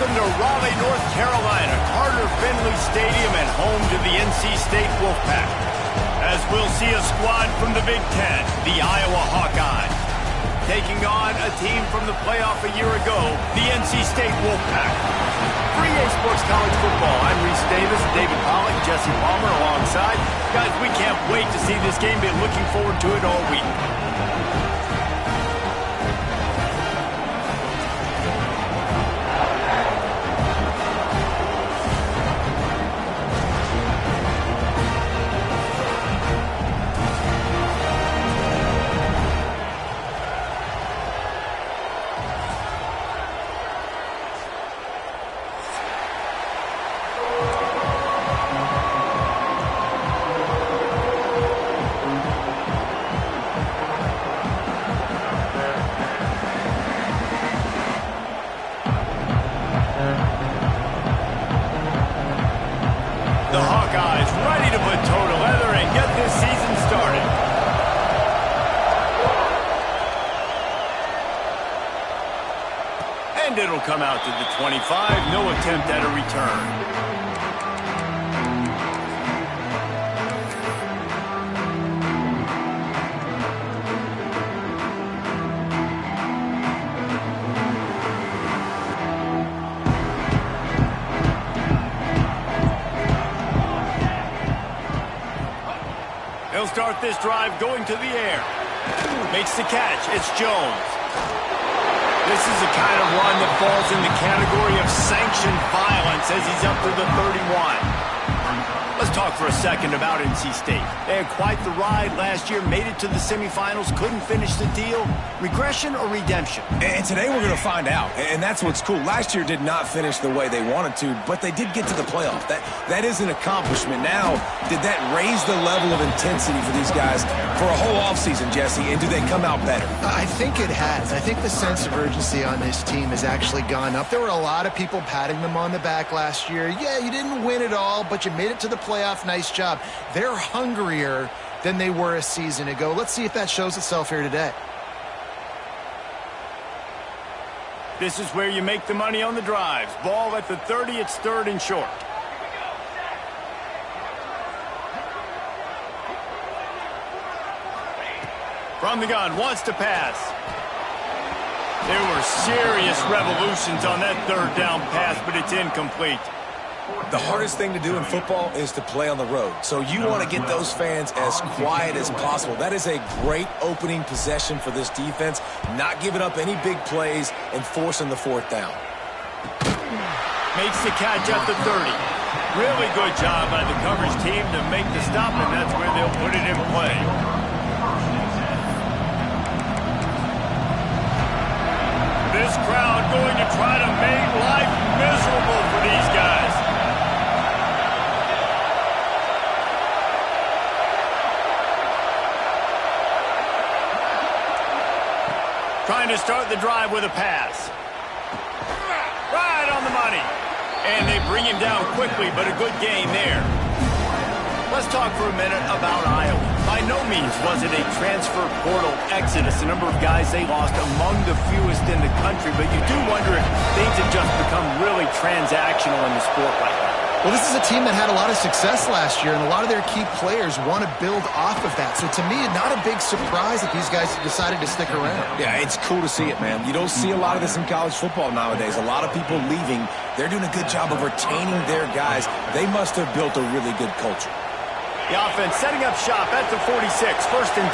Welcome to Raleigh, North Carolina, Carter Finley Stadium and home to the NC State Wolfpack. As we'll see a squad from the Big Ten, the Iowa Hawkeyes, taking on a team from the playoff a year ago, the NC State Wolfpack. 3A Sports College Football. I'm Reese Davis, David Pollack, Jesse Palmer alongside. Guys, we can't wait to see this game. Been looking forward to it all week. The Hawkeyes ready to put toe to leather and get this season started. And it'll come out to the 25. No attempt at a return. He'll start this drive going to the air. Makes the catch. It's Jones. This is the kind of run that falls in the category of sanctioned violence as he's up to the 31. Let's talk for a second about NC State. They had quite the ride last year, made it to the semifinals, couldn't finish the deal. Regression or redemption? And today we're going to find out, and that's what's cool. Last year did not finish the way they wanted to, but they did get to the playoff. That is an accomplishment. Now, did that raise the level of intensity for these guys for a whole offseason, Jesse, and do they come out better? I think it has. I think the sense of urgency on this team has actually gone up. There were a lot of people patting them on the back last year. Yeah, you didn't win it all, but you made it to the playoff. Nice job. They're hungrier than they were a season ago. Let's see if that shows itself here today. This is where you make the money on the drives. Ball at the 30, it's third and short. From the gun, wants to pass. There were serious revolutions on that third down pass, but it's incomplete. The hardest thing to do in football is to play on the road. So you want to get those fans as quiet as possible. That is a great opening possession for this defense. Not giving up any big plays and forcing the fourth down. Makes the catch at the 30. Really good job by the coverage team to make the stop, and that's where they'll put it in play. This crowd going to try to make life miserable for these guys. Trying to start the drive with a pass. Right on the money. And they bring him down quickly, but a good gain there. Let's talk for a minute about Iowa. By no means was it a transfer portal exodus. The number of guys they lost among the fewest in the country, but you do wonder if things have just become really transactional in the sport like that. Well, this is a team that had a lot of success last year, and a lot of their key players want to build off of that. So to me, not a big surprise that these guys decided to stick around. Yeah, it's cool to see it, man. You don't see a lot of this in college football nowadays. A lot of people leaving. They're doing a good job of retaining their guys. They must have built a really good culture. The offense setting up shop at the 46, first and 10.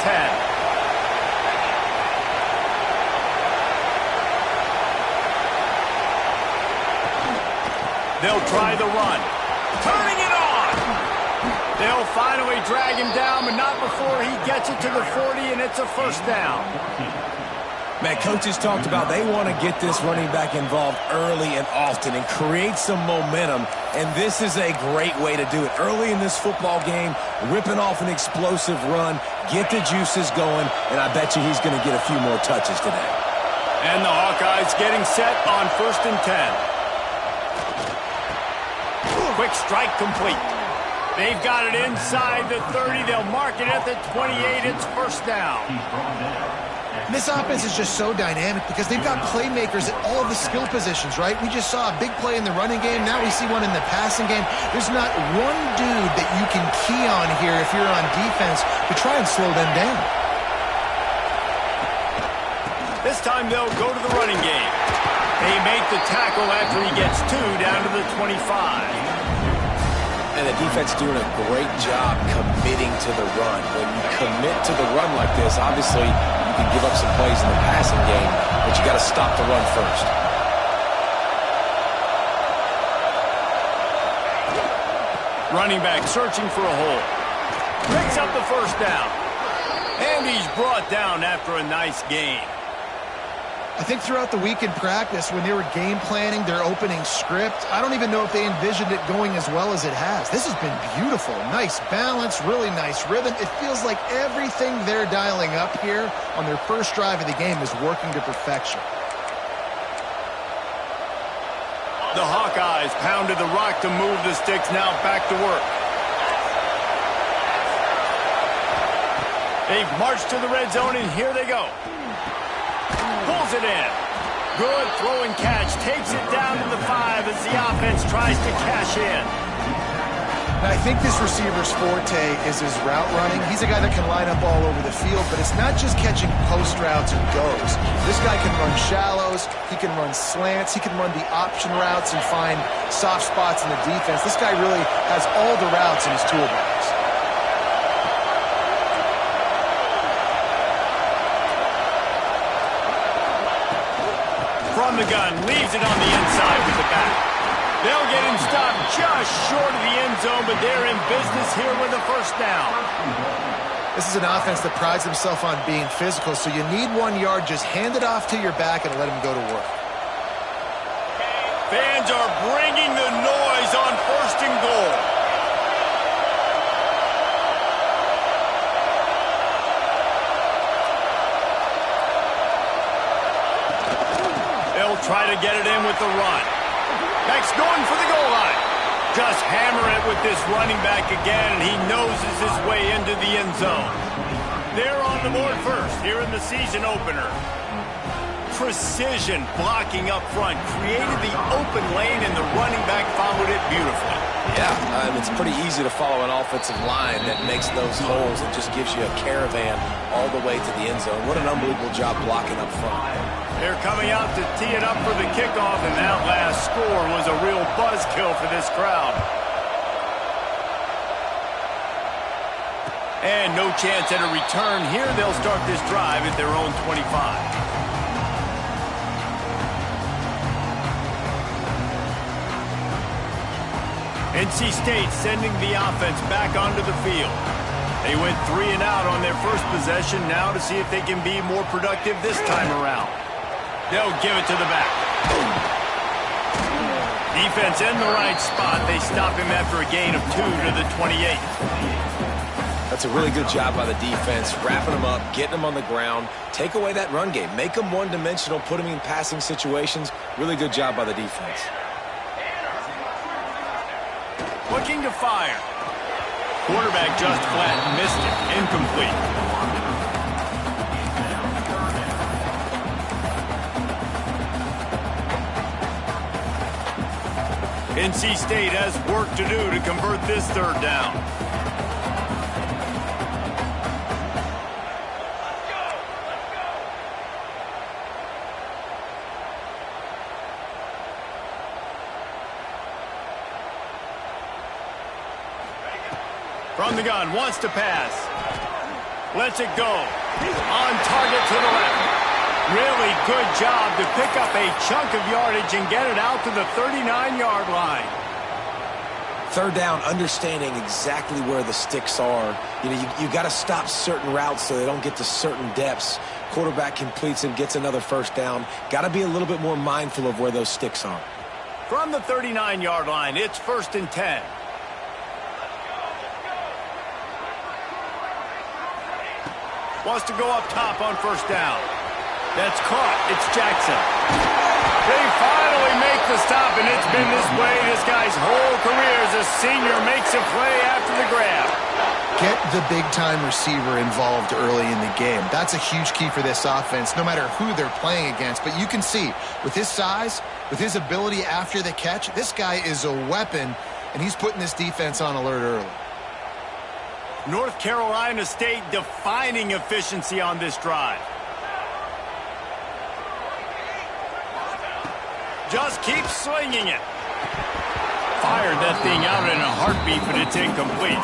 They'll try the run. Turning it on! They'll finally drag him down, but not before he gets it to the 40, and it's a first down. Man, coaches talked about they want to get this running back involved early and often and create some momentum, and this is a great way to do it. Early in this football game, ripping off an explosive run, get the juices going, and I bet you he's going to get a few more touches today. And the Hawkeyes getting set on first and 10. Quick strike complete. They've got it inside the 30. They'll mark it at the 28. It's first down. And this offense is just so dynamic because they've got playmakers at all the skill positions, right? We just saw a big play in the running game. Now we see one in the passing game. There's not one dude that you can key on here if you're on defense to try and slow them down. This time they'll go to the running game. They make the tackle after he gets 2 down to the 25. And the defense doing a great job committing to the run. When you commit to the run like this, obviously you can give up some plays in the passing game, but you got to stop the run first. Running back searching for a hole. Picks up the first down. And he's brought down after a nice gain. I think throughout the week in practice, when they were game planning their opening script, I don't even know if they envisioned it going as well as it has. This has been beautiful. Nice balance, really nice rhythm. It feels like everything they're dialing up here on their first drive of the game is working to perfection. The Hawkeyes pounded the rock to move the sticks, now back to work. They've marched to the red zone, and here they go. Pulls it in. Good throw and catch. Takes it down to the 5 as the offense tries to cash in. Now, I think this receiver's forte is his route running. He's a guy that can line up all over the field, but it's not just catching post routes and goes. This guy can run shallows. He can run slants. He can run the option routes and find soft spots in the defense. This guy really has all the routes in his toolbox. From the gun, leaves it on the inside with the back. They'll get him stopped just short of the end zone, but they're in business here with a first down. This is an offense that prides himself on being physical, so you need 1 yard, just hand it off to your back and let him go to work. Fans are bringing the noise on 1st and goal. Try to get it in with the run. Max going for the goal line. Just hammer it with this running back again, and he noses his way into the end zone. They're on the board first here in the season opener. Precision blocking up front created the open lane, and the running back followed it beautifully. Yeah, it's pretty easy to follow an offensive line that makes those holes and just gives you a caravan all the way to the end zone. What an unbelievable job blocking up front. They're coming out to tee it up for the kickoff, and that last score was a real buzzkill for this crowd. And no chance at a return here. They'll start this drive at their own 25. NC State sending the offense back onto the field. They went 3 and out on their first possession, now to see if they can be more productive this time around. They'll give it to the back. Defense in the right spot. They stop him after a gain of 2 to the 28. That's a really good job by the defense, wrapping them up, getting them on the ground, take away that run game, make them one-dimensional, put them in passing situations. Really good job by the defense. Looking to fire. Quarterback just flat missed it. Incomplete. NC State has work to do to convert this 3rd down. From the gun, wants to pass. Lets it go. On target to the left. Really good job to pick up a chunk of yardage and get it out to the 39-yard line. 3rd down, understanding exactly where the sticks are. You got to stop certain routes so they don't get to certain depths. Quarterback completes and gets another 1st down. Got to be a little bit more mindful of where those sticks are. From the 39-yard line, it's 1st and 10. Wants to go up top on 1st down. That's caught. It's Jackson. They finally make the stop, and it's been this way this guy's whole career as a senior. Makes a play after the grab. Get the big-time receiver involved early in the game. That's a huge key for this offense, no matter who they're playing against. But you can see, with his size, with his ability after the catch, this guy is a weapon, and he's putting this defense on alert early. North Carolina State defining efficiency on this drive. Just keep swinging it. Fired that thing out in a heartbeat, but it's incomplete.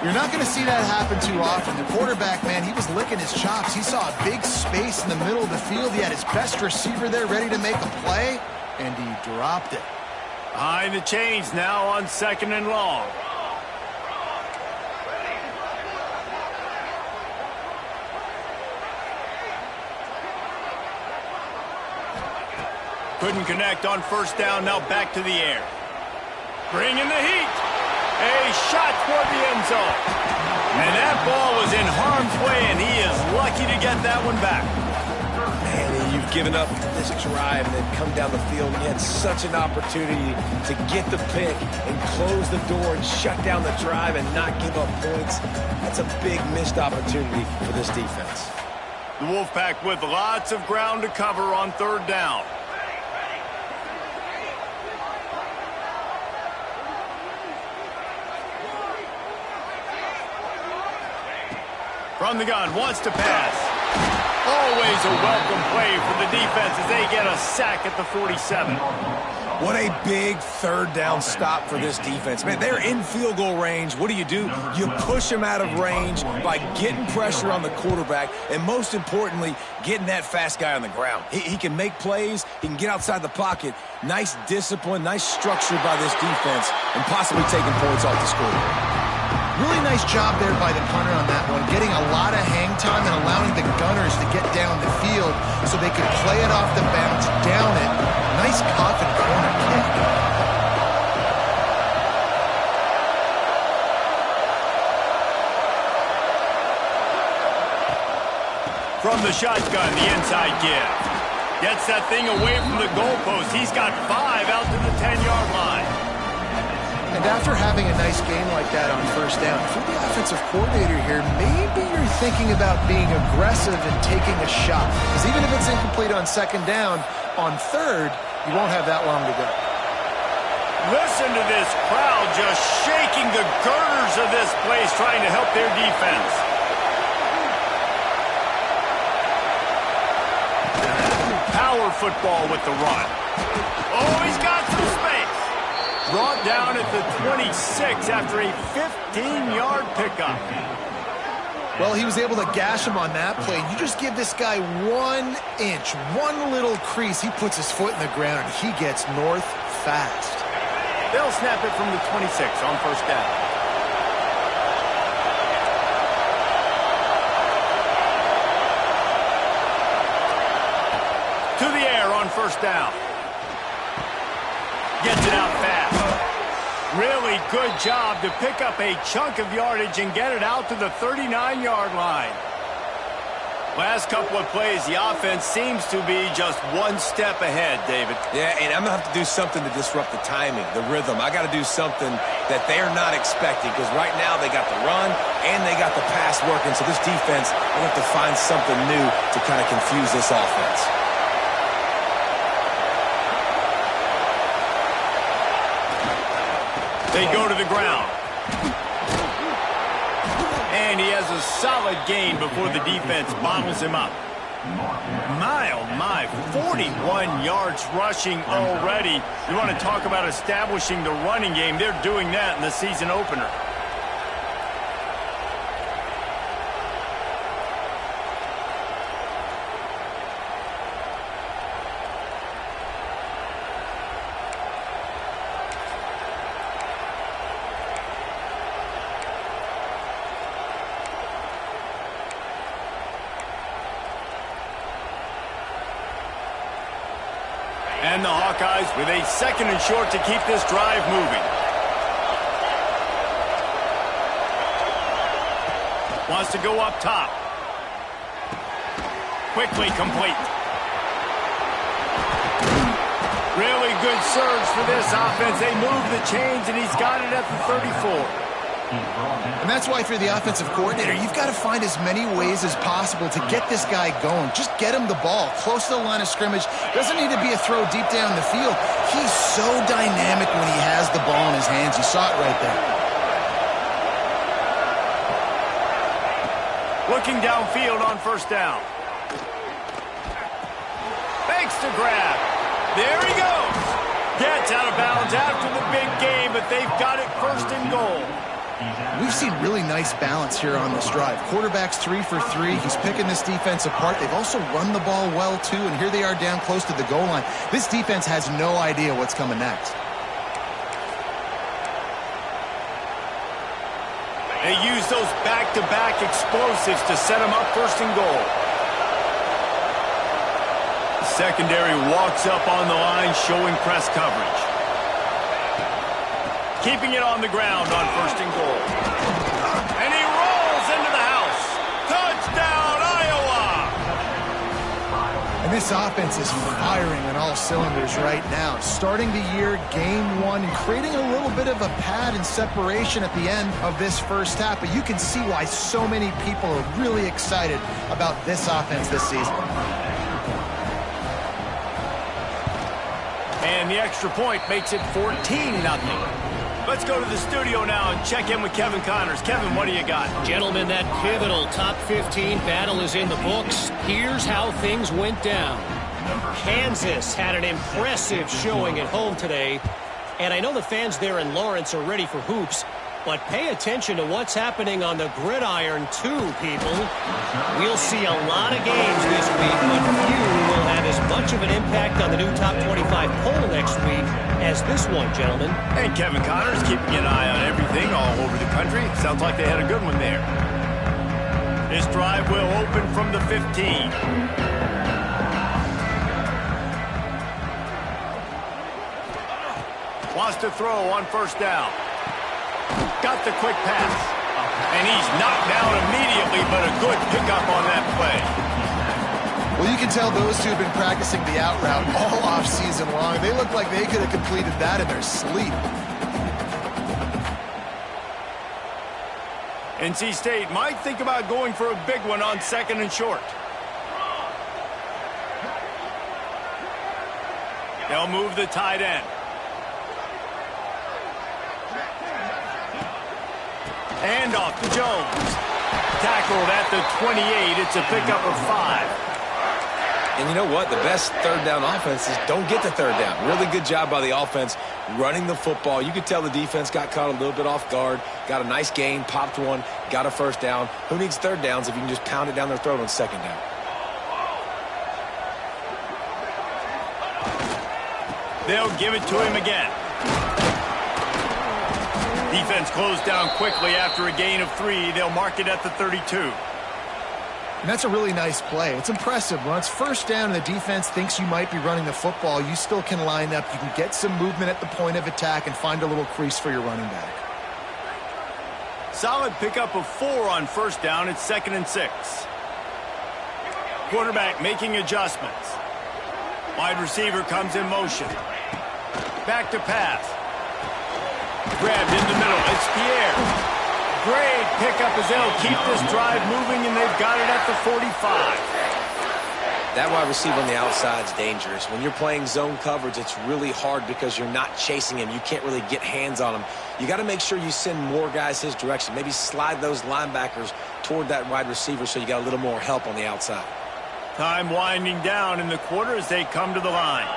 You're not going to see that happen too often. The quarterback, man, he was licking his chops. He saw a big space in the middle of the field. He had his best receiver there ready to make a play, and he dropped it. Behind the chains now on 2nd and long. Couldn't connect on 1st down, now back to the air. Bringing the heat. A shot toward the end zone. And that ball was in harm's way, and he is lucky to get that one back. Man, you've given up this drive and then come down the field, and you had such an opportunity to get the pick and close the door and shut down the drive and not give up points. That's a big missed opportunity for this defense. The Wolfpack with lots of ground to cover on 3rd down. From the gun, wants to pass. Always a welcome play for the defense as they get a sack at the 47. What a big 3rd down stop for this defense. Man, they're in field goal range. What do? You push them out of range by getting pressure on the quarterback and, most importantly, getting that fast guy on the ground. He can make plays. He can get outside the pocket. Nice discipline, nice structure by this defense, and possibly taking points off the scoreboard. Really nice job there by the punter on that one, getting a lot of hang time and allowing the Gunners to get down the field so they could play it off the bounce, down it. Nice coffin corner kick. From the shotgun, the inside give. Gets that thing away from the goalpost. He's got 5 out to the 10-yard line. And after having a nice game like that on 1st down, if you're the offensive coordinator here, maybe you're thinking about being aggressive and taking a shot. Because even if it's incomplete on 2nd down, on 3rd, you won't have that long to go. Listen to this crowd just shaking the girders of this place, trying to help their defense. Power football with the run. Oh, he's got some space. Brought down at the 26 after a 15-yard pickup. Well, he was able to gash him on that play. You just give this guy 1 inch, one little crease. He puts his foot in the ground, and he gets north fast. They'll snap it from the 26 on 1st down. To the air on 1st down. Gets it out fast. Really good job to pick up a chunk of yardage and get it out to the 39-yard line. Last couple of plays, the offense seems to be just one step ahead, David. Yeah, and I'm going to have to do something to disrupt the timing, the rhythm. I got to do something that they're not expecting, because right now they got the run and they got the pass working. So this defense, they have to find something new to kind of confuse this offense. They go to the ground. And he has a solid gain before the defense bottles him up. My, oh my, 41 yards rushing already. You want to talk about establishing the running game. They're doing that in the season opener. And the Hawkeyes with a 2nd and short to keep this drive moving. Wants to go up top. Quickly complete. Really good surge for this offense. They move the chains, and he's got it at the 34. And that's why if you're the offensive coordinator, you've got to find as many ways as possible to get this guy going. Just get him the ball close to the line of scrimmage. Doesn't need to be a throw deep down the field. He's so dynamic when he has the ball in his hands. You saw it right there. Looking downfield on first down. Fakes to grab. There he goes. Gets out of bounds after the big game, but they've got it first and goal. We've seen really nice balance here on this drive. Quarterback's 3 for 3. He's picking this defense apart. They've also run the ball well, too, and here they are down close to the goal line. This defense has no idea what's coming next. They use those back-to-back explosives to set them up first and goal. The secondary walks up on the line, showing press coverage. Keeping it on the ground on first and goal. And he rolls into the house. Touchdown, Iowa! And this offense is firing on all cylinders right now. Starting the year, game 1, and creating a little bit of a pad and separation at the end of this first half. But you can see why so many people are really excited about this offense this season. And the extra point makes it 14-0. Let's go to the studio now and check in with Kevin Connors. Kevin, what do you got? Gentlemen, that pivotal top 15 battle is in the books. Here's how things went down. Kansas had an impressive showing at home today. And I know the fans there in Lawrence are ready for hoops. But pay attention to what's happening on the gridiron, too, people. We'll see a lot of games this week, but few will have as much of an impact on the new top 25 poll next week as this one, gentlemen. And Kevin Connors keeping an eye on everything all over the country. Sounds like they had a good one there. This drive will open from the 15. Wants to throw on first down. Got the quick pass. And he's knocked down immediately, but a good pickup on that play. Well, you can tell those two have been practicing the out route all offseason long. They look like they could have completed that in their sleep. NC State might think about going for a big one on second and short. They'll move the tight end. And off to Jones. Tackled at the 28. It's a pickup of 5. And you know what? The best third down offense is don't get the third down. Really good job by the offense running the football. You could tell the defense got caught a little bit off guard. Got a nice gain, popped one, got a first down. Who needs third downs if you can just pound it down their throat on second down? They'll give it to him again. Defense closed down quickly after a gain of 3. They'll mark it at the 32. And that's a really nice play. It's impressive. When it's first down and the defense thinks you might be running the football, you still can line up. You can get some movement at the point of attack and find a little crease for your running back. Solid pickup of 4 on first down. It's 2nd and 6. Quarterback making adjustments. Wide receiver comes in motion. Back to pass. Grabbed in the middle. It's Pierre. Great pickup as they'll keep this drive moving, and they've got it at the 45. That wide receiver on the outside is dangerous. When you're playing zone coverage, it's really hard because you're not chasing him. You can't really get hands on him. You got to make sure you send more guys his direction. Maybe slide those linebackers toward that wide receiver so you got a little more help on the outside. Time winding down in the quarter as they come to the line.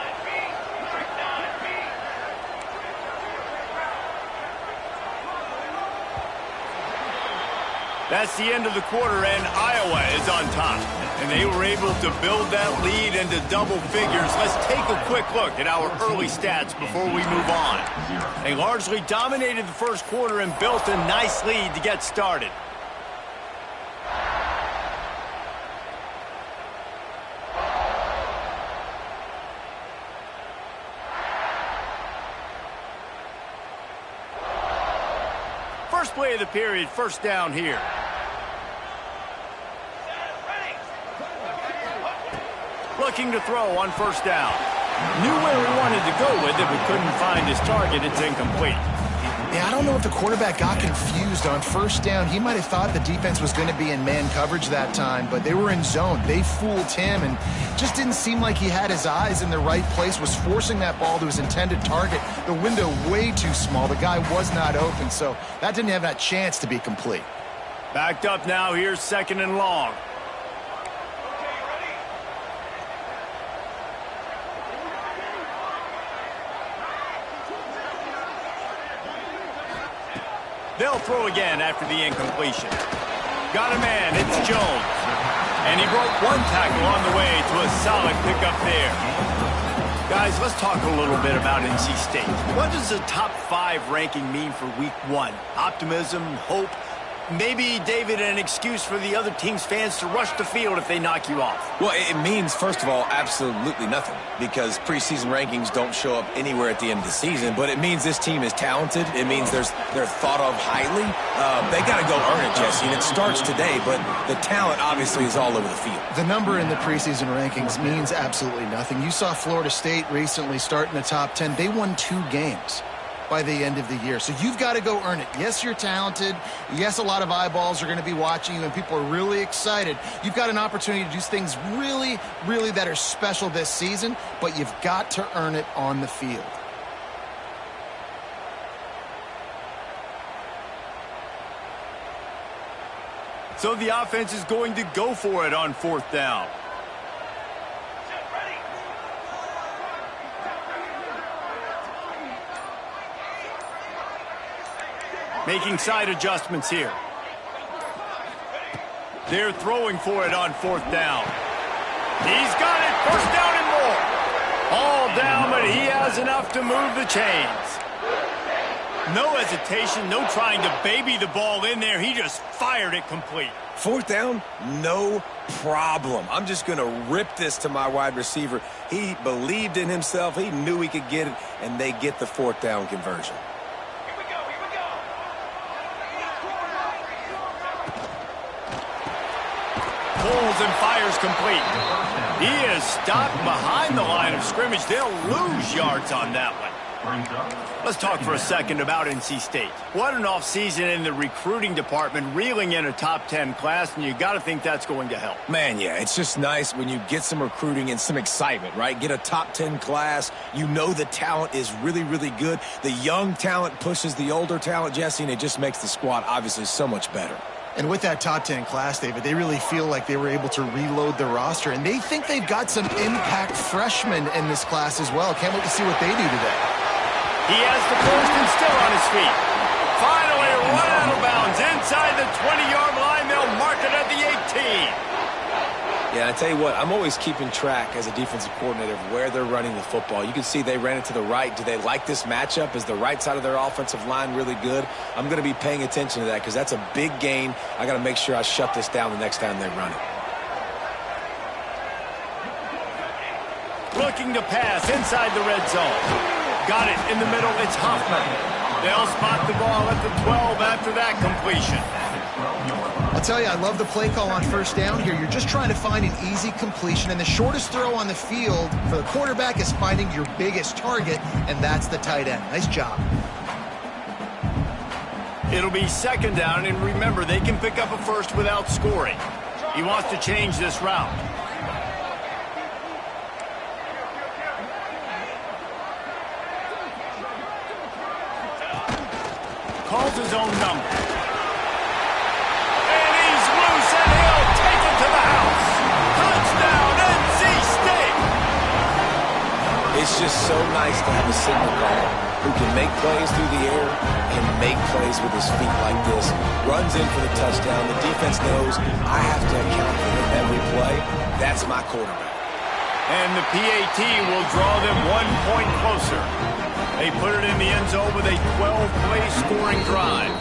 That's the end of the quarter, and Iowa is on top. And they were able to build that lead into double figures. Let's take a quick look at our early stats before we move on. They largely dominated the first quarter and built a nice lead to get started. First play of the period, first down here. Looking to throw on first down. Knew where he wanted to go with it, but couldn't find his target. It's incomplete. Yeah, I don't know if the quarterback got confused on first down. He might have thought the defense was going to be in man coverage that time, but they were in zone. They fooled him and just didn't seem like he had his eyes in the right place, was forcing that ball to his intended target. The window way too small. The guy was not open, so that didn't have that chance to be complete. Backed up now. Here's 2nd and long. They'll throw again after the incompletion. Got a man, it's Jones. And he broke one tackle on the way to a solid pickup there. Guys, let's talk a little bit about NC State. What does the top 5 ranking mean for week 1? Optimism, hope, maybe, David, an excuse for the other team's fans to rush the field if they knock you off? Well, it means, first of all, absolutely nothing, because preseason rankings don't show up anywhere at the end of the season, but it means this team is talented. It means they're thought of highly. They got to go earn it, Jesse, and it starts today, but the talent obviously is all over the field. The number in the preseason rankings means absolutely nothing. You saw Florida State recently start in the top 10. They won 2 games by the end of the year. So you've got to go earn it. Yes, you're talented. Yes, a lot of eyeballs are going to be watching you, and people are really excited. You've got an opportunity to do things really, really that are special this season, but you've got to earn it on the field. So the offense is going to go for it on 4th down. Making side adjustments here. They're throwing for it on 4th down. He's got it. 1st down and more. All down, but he has enough to move the chains. No hesitation, no trying to baby the ball in there. He just fired it complete. 4th down, no problem. I'm just going to rip this to my wide receiver. He believed in himself. He knew he could get it, and they get the 4th down conversion. Pulls and fires complete. He is stopped behind the line of scrimmage. They'll lose yards on that one. Let's talk for a second about NC State. What an offseason in the recruiting department, reeling in a top 10 class, and you got to think that's going to help. Man, yeah, it's just nice when you get some recruiting and some excitement, right? Get a top 10 class. You know the talent is really, really good. The young talent pushes the older talent, Jesse, and it just makes the squad obviously so much better. And with that top 10 class, David, they really feel like they were able to reload the roster, and they think they've got some impact freshmen in this class as well. Can't wait to see what they do today. He has the first and still on his feet. Finally run out of bounds inside the 20-yard line. They'll mark it at the 18. Yeah, I tell you what, I'm always keeping track as a defensive coordinator of where they're running the football. You can see they ran it to the right. Do they like this matchup? Is the right side of their offensive line really good? I'm going to be paying attention to that because that's a big gain. I got to make sure I shut this down the next time they run it. Looking to pass inside the red zone. Got it in the middle. It's Hoffman. They'll spot the ball at the 12 after that completion. I'll tell you, I love the play call on 1st down here. You're just trying to find an easy completion, and the shortest throw on the field for the quarterback is finding your biggest target, and that's the tight end. Nice job. It'll be 2nd down, and remember, they can pick up a first without scoring. He wants to change this route. Calls his own number. And he's loose, and he'll take it to the house. Touchdown, NC State! It's just so nice to have a signal caller who can make plays through the air and make plays with his feet like this. Runs in for the touchdown. The defense knows I have to account for him every play. That's my quarterback. And the PAT will draw them 1 point closer. They put it in the end zone with a 12-play scoring drive.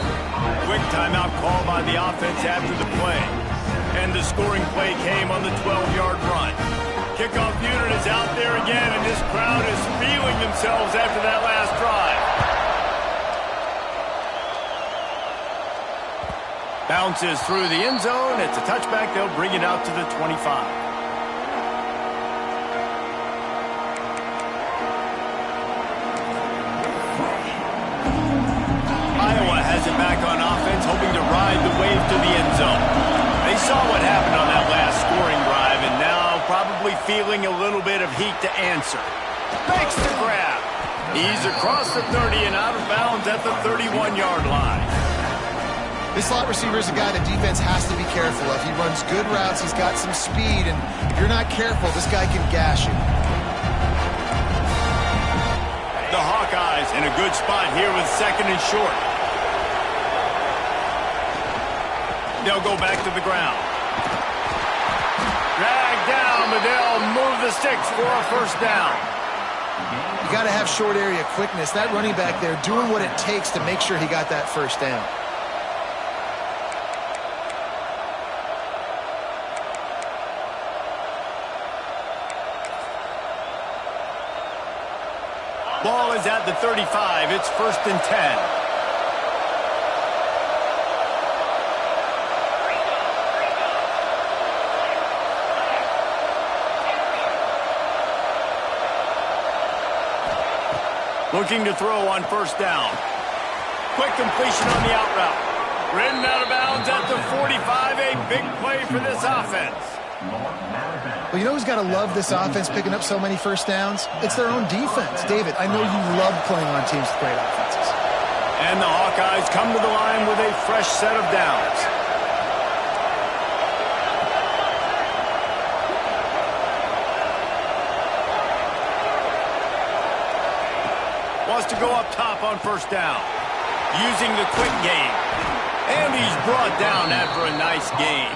Quick timeout call by the offense after the play. And the scoring play came on the 12-yard run. Kickoff unit is out there again, and this crowd is feeling themselves after that last drive. Bounces through the end zone. It's a touchback. They'll bring it out to the 25. ride the wave to the end zone. They saw what happened on that last scoring drive, and now probably feeling a little bit of heat to answer. Makes the grab. He's across the 30 and out of bounds at the 31-yard line. This slot receiver is a guy the defense has to be careful of. He runs good routes. He's got some speed, and if you're not careful, this guy can gash you. The Hawkeyes in a good spot here with second and short. They'll go back to the ground. Dragged down, but they'll move the sticks for a first down. You got to have short area quickness. That running back there doing what it takes to make sure he got that first down. Ball is at the 35. It's 1st and 10. Looking to throw on first down. Quick completion on the out route. Ridden out of bounds at the 45. A big play for this offense. Well, you know who's got to love this offense picking up so many first downs? It's their own defense. David, I know you love playing on teams with great offenses. And the Hawkeyes come to the line with a fresh set of downs. Wants to go up top on first down. Using the quick game. And he's brought down after a nice gain.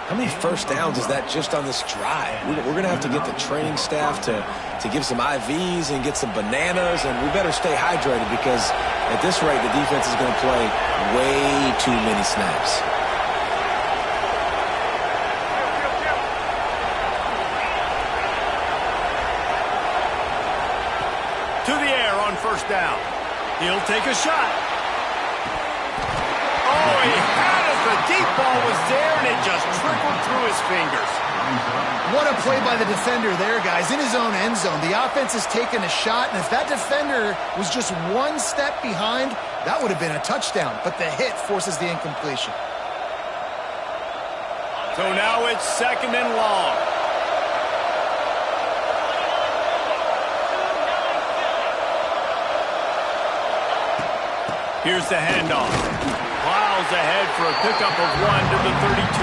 How many first downs is that just on this drive? We're going to have to get the training staff to give some IVs and get some bananas, and we better stay hydrated because at this rate, the defense is going to play way too many snaps. To the air on first down. He'll take a shot. Oh, he had it. The deep ball was there, and it just trickled through his fingers. What a play by the defender there, guys. In his own end zone. The offense has taken a shot, and if that defender was just one step behind, that would have been a touchdown. But the hit forces the incompletion. So now it's 2nd and long. Here's the handoff. Plows ahead for a pickup of 1 to the 32.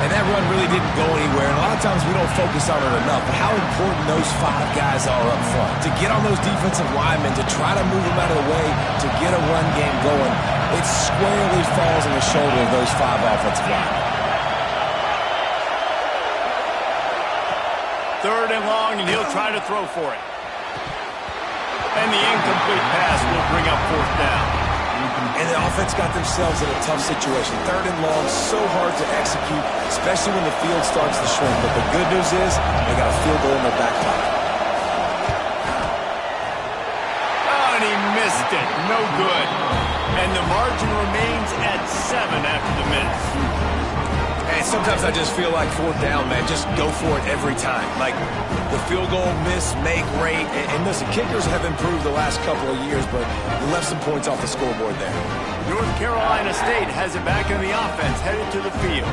And that run really didn't go anywhere. And a lot of times we don't focus on it enough. But how important those 5 guys are up front. To get on those defensive linemen, to try to move them out of the way, to get a run game going, it squarely falls on the shoulder of those 5 offensive linemen. 3rd and long, and he'll try to throw for it. And the incomplete pass will bring up 4th down. And the offense got themselves in a tough situation. 3rd and long, so hard to execute, especially when the field starts to shrink. But the good news is they got a field goal in their back pocket. Oh, and he missed it. No good. And the margin remains at 7 after the miss. And sometimes I just feel like 4th down, man. Just go for it every time. Like the field goal miss, make rate. And listen, kickers have improved the last couple of years, but you left some points off the scoreboard there. North Carolina State has it back in the offense, headed to the field.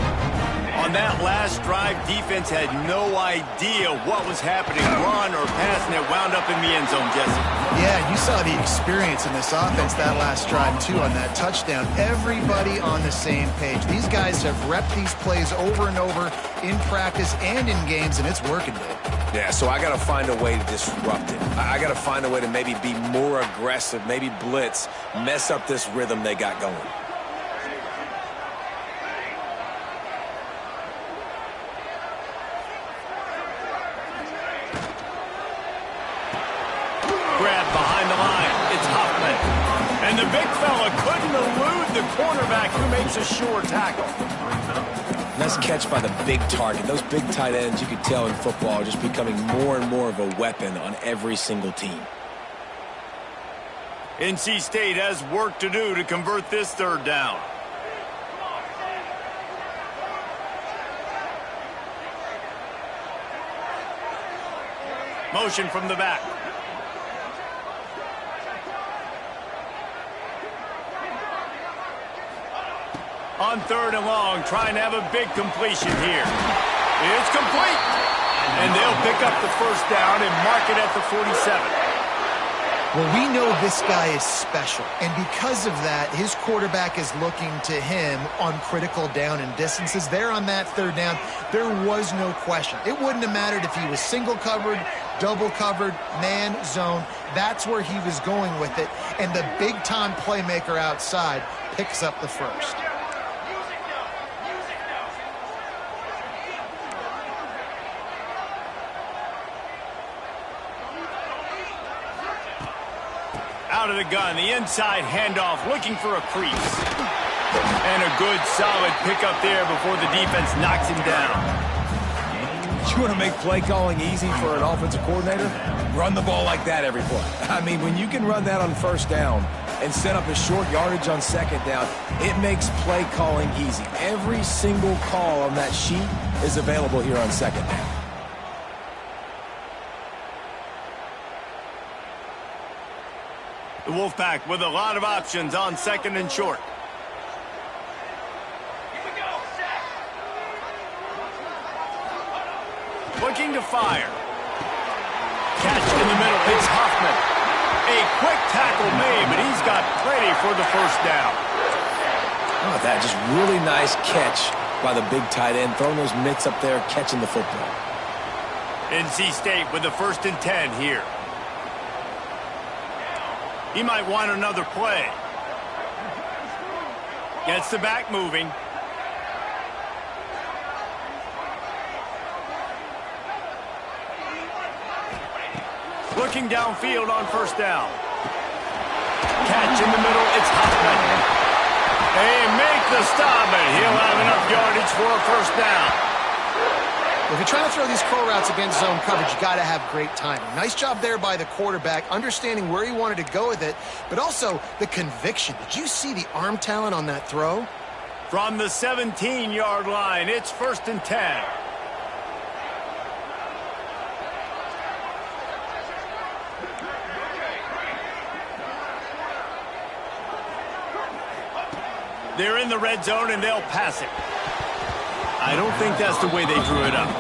On that last drive, defense had no idea what was happening, run or pass, and it wound up in the end zone, Jesse. Yeah, you saw the experience in this offense that last drive, too, on that touchdown. Everybody on the same page. These guys have repped these plays over and over in practice and in games, and it's working, Dave. Yeah, so I got to find a way to disrupt it. I got to find a way to maybe be more aggressive, maybe blitz, mess up this rhythm they got going. Grab behind the line. It's Huffman. And the big fella couldn't elude the cornerback who makes a sure tackle. Nice catch by the big target. Those big tight ends, you could tell in football, are just becoming more and more of a weapon on every single team. NC State has work to do to convert this 3rd down. Motion from the back. On 3rd and long, trying to have a big completion here. It's complete. And they'll pick up the first down and mark it at the 47. Well, we know this guy is special, and because of that, his quarterback is looking to him on critical down and distances. There on that 3rd down, there was no question. It wouldn't have mattered if he was single covered, double covered, man, zone. That's where he was going with it, and the big-time playmaker outside picks up the first. Out of the gun, the inside handoff, looking for a crease. And a good, solid pickup there before the defense knocks him down. You want to make play calling easy for an offensive coordinator? Run the ball like that every play. I mean, when you can run that on 1st down and set up a short yardage on 2nd down, it makes play calling easy. Every single call on that sheet is available here on 2nd down. The Wolfpack with a lot of options on 2nd and short. Looking to fire. Catch in the middle. It's Huffman. A quick tackle made, but he's got plenty for the first down. Oh, that just really nice catch by the big tight end, throwing those mitts up there, catching the football. NC State with the 1st and 10 here. He might want another play. Gets the back moving. Looking downfield on 1st down. Catch in the middle. It's Huffman. They make the stop, and he'll have enough yardage for a 1st down. If you're trying to throw these curl routes against zone coverage, you got to have great timing. Nice job there by the quarterback, understanding where he wanted to go with it, but also the conviction. Did you see the arm talent on that throw? From the 17-yard line, it's 1st and 10. They're in the red zone, and they'll pass it. I don't think that's the way they drew it up.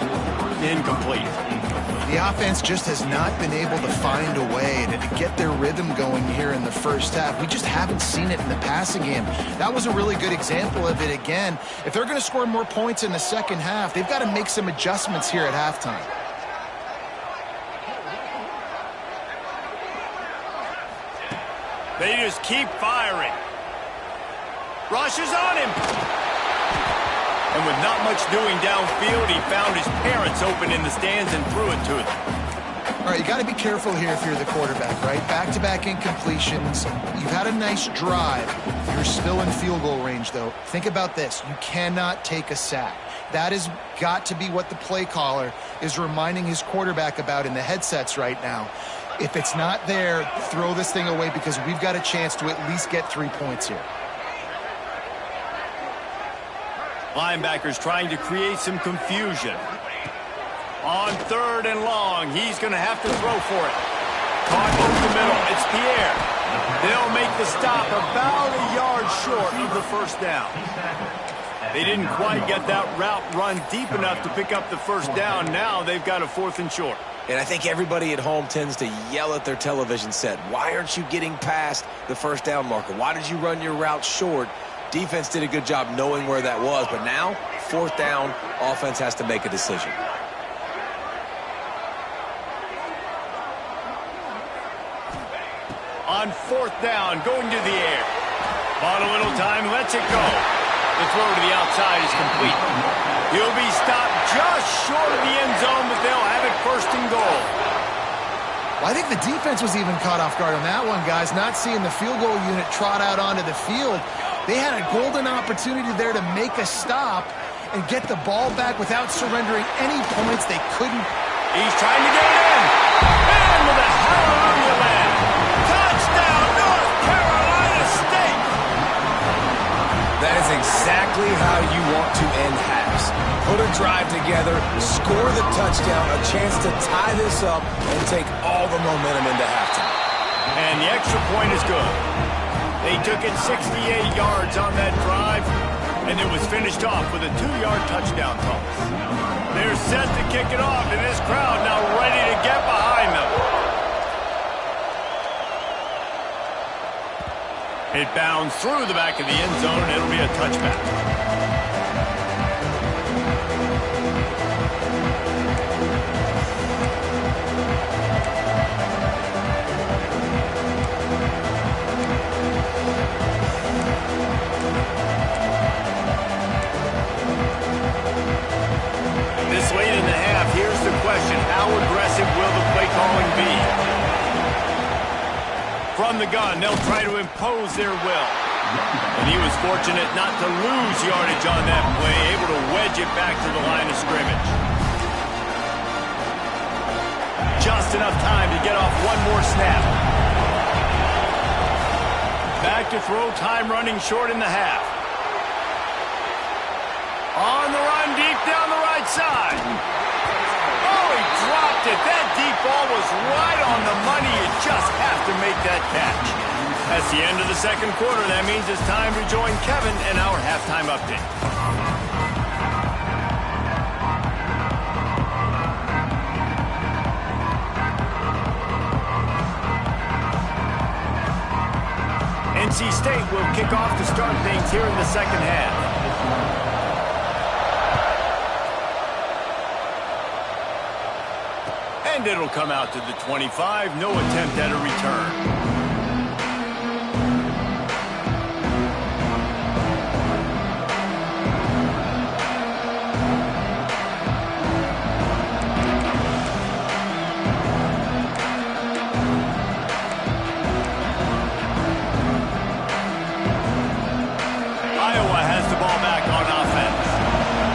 Incomplete. The offense just has not been able to find a way to get their rhythm going here in the 1st half. We just haven't seen it in the passing game. That was a really good example of it again. If they're going to score more points in the 2nd half, they've got to make some adjustments here at halftime. They just keep firing. Rushes on him. And with not much doing downfield, he found his parents open in the stands and threw it to them. All right, you got to be careful here if you're the quarterback, right? Back-to-back incompletions. You've had a nice drive. You're still in field goal range, though. Think about this. You cannot take a sack. That has got to be what the play caller is reminding his quarterback about in the headsets right now. If it's not there, throw this thing away because we've got a chance to at least get 3 points here. Linebackers trying to create some confusion. On 3rd and long, he's going to have to throw for it. Caught over the middle. It's Pierre. They'll make the stop about a yard short of the 1st down. They didn't quite get that route run deep enough to pick up the 1st down. Now they've got a 4th and short. And I think everybody at home tends to yell at their television set. Why aren't you getting past the 1st down marker? Why did you run your route short? Defense did a good job knowing where that was, but now, 4th down, offense has to make a decision. On 4th down, going to the air. Bought a little time, lets it go. The throw to the outside is complete. He'll be stopped just short of the end zone, but they'll have it 1st and goal. Well, I think the defense was even caught off guard on that one, guys, not seeing the field goal unit trot out onto the field. They had a golden opportunity there to make a stop and get the ball back without surrendering any points. They couldn't. He's trying to get it in. And with a hallelujah land. Touchdown, North Carolina State. That is exactly how you want to end halves. Put a drive together, score the touchdown, a chance to tie this up, and take all the momentum into halftime. And the extra point is good. They took it 68 yards on that drive. And it was finished off with a 2-yard touchdown toss. They're set to kick it off, and this crowd now ready to get behind them. It bounds through the back of the end zone, and it'll be a touchback. How aggressive will the play calling be? From the gun, they'll try to impose their will. And he was fortunate not to lose yardage on that play, able to wedge it back to the line of scrimmage. Just enough time to get off one more snap. Back to throw, time running short in the half. On the run, deep down the right side. Dropped it. That deep ball was right on the money. You just have to make that catch. That's the end of the second quarter. That means it's time to join Kevin in our halftime update. NC State will kick off to start things here in the second half. And it'll come out to the 25. No attempt at a return. Iowa has the ball back on offense.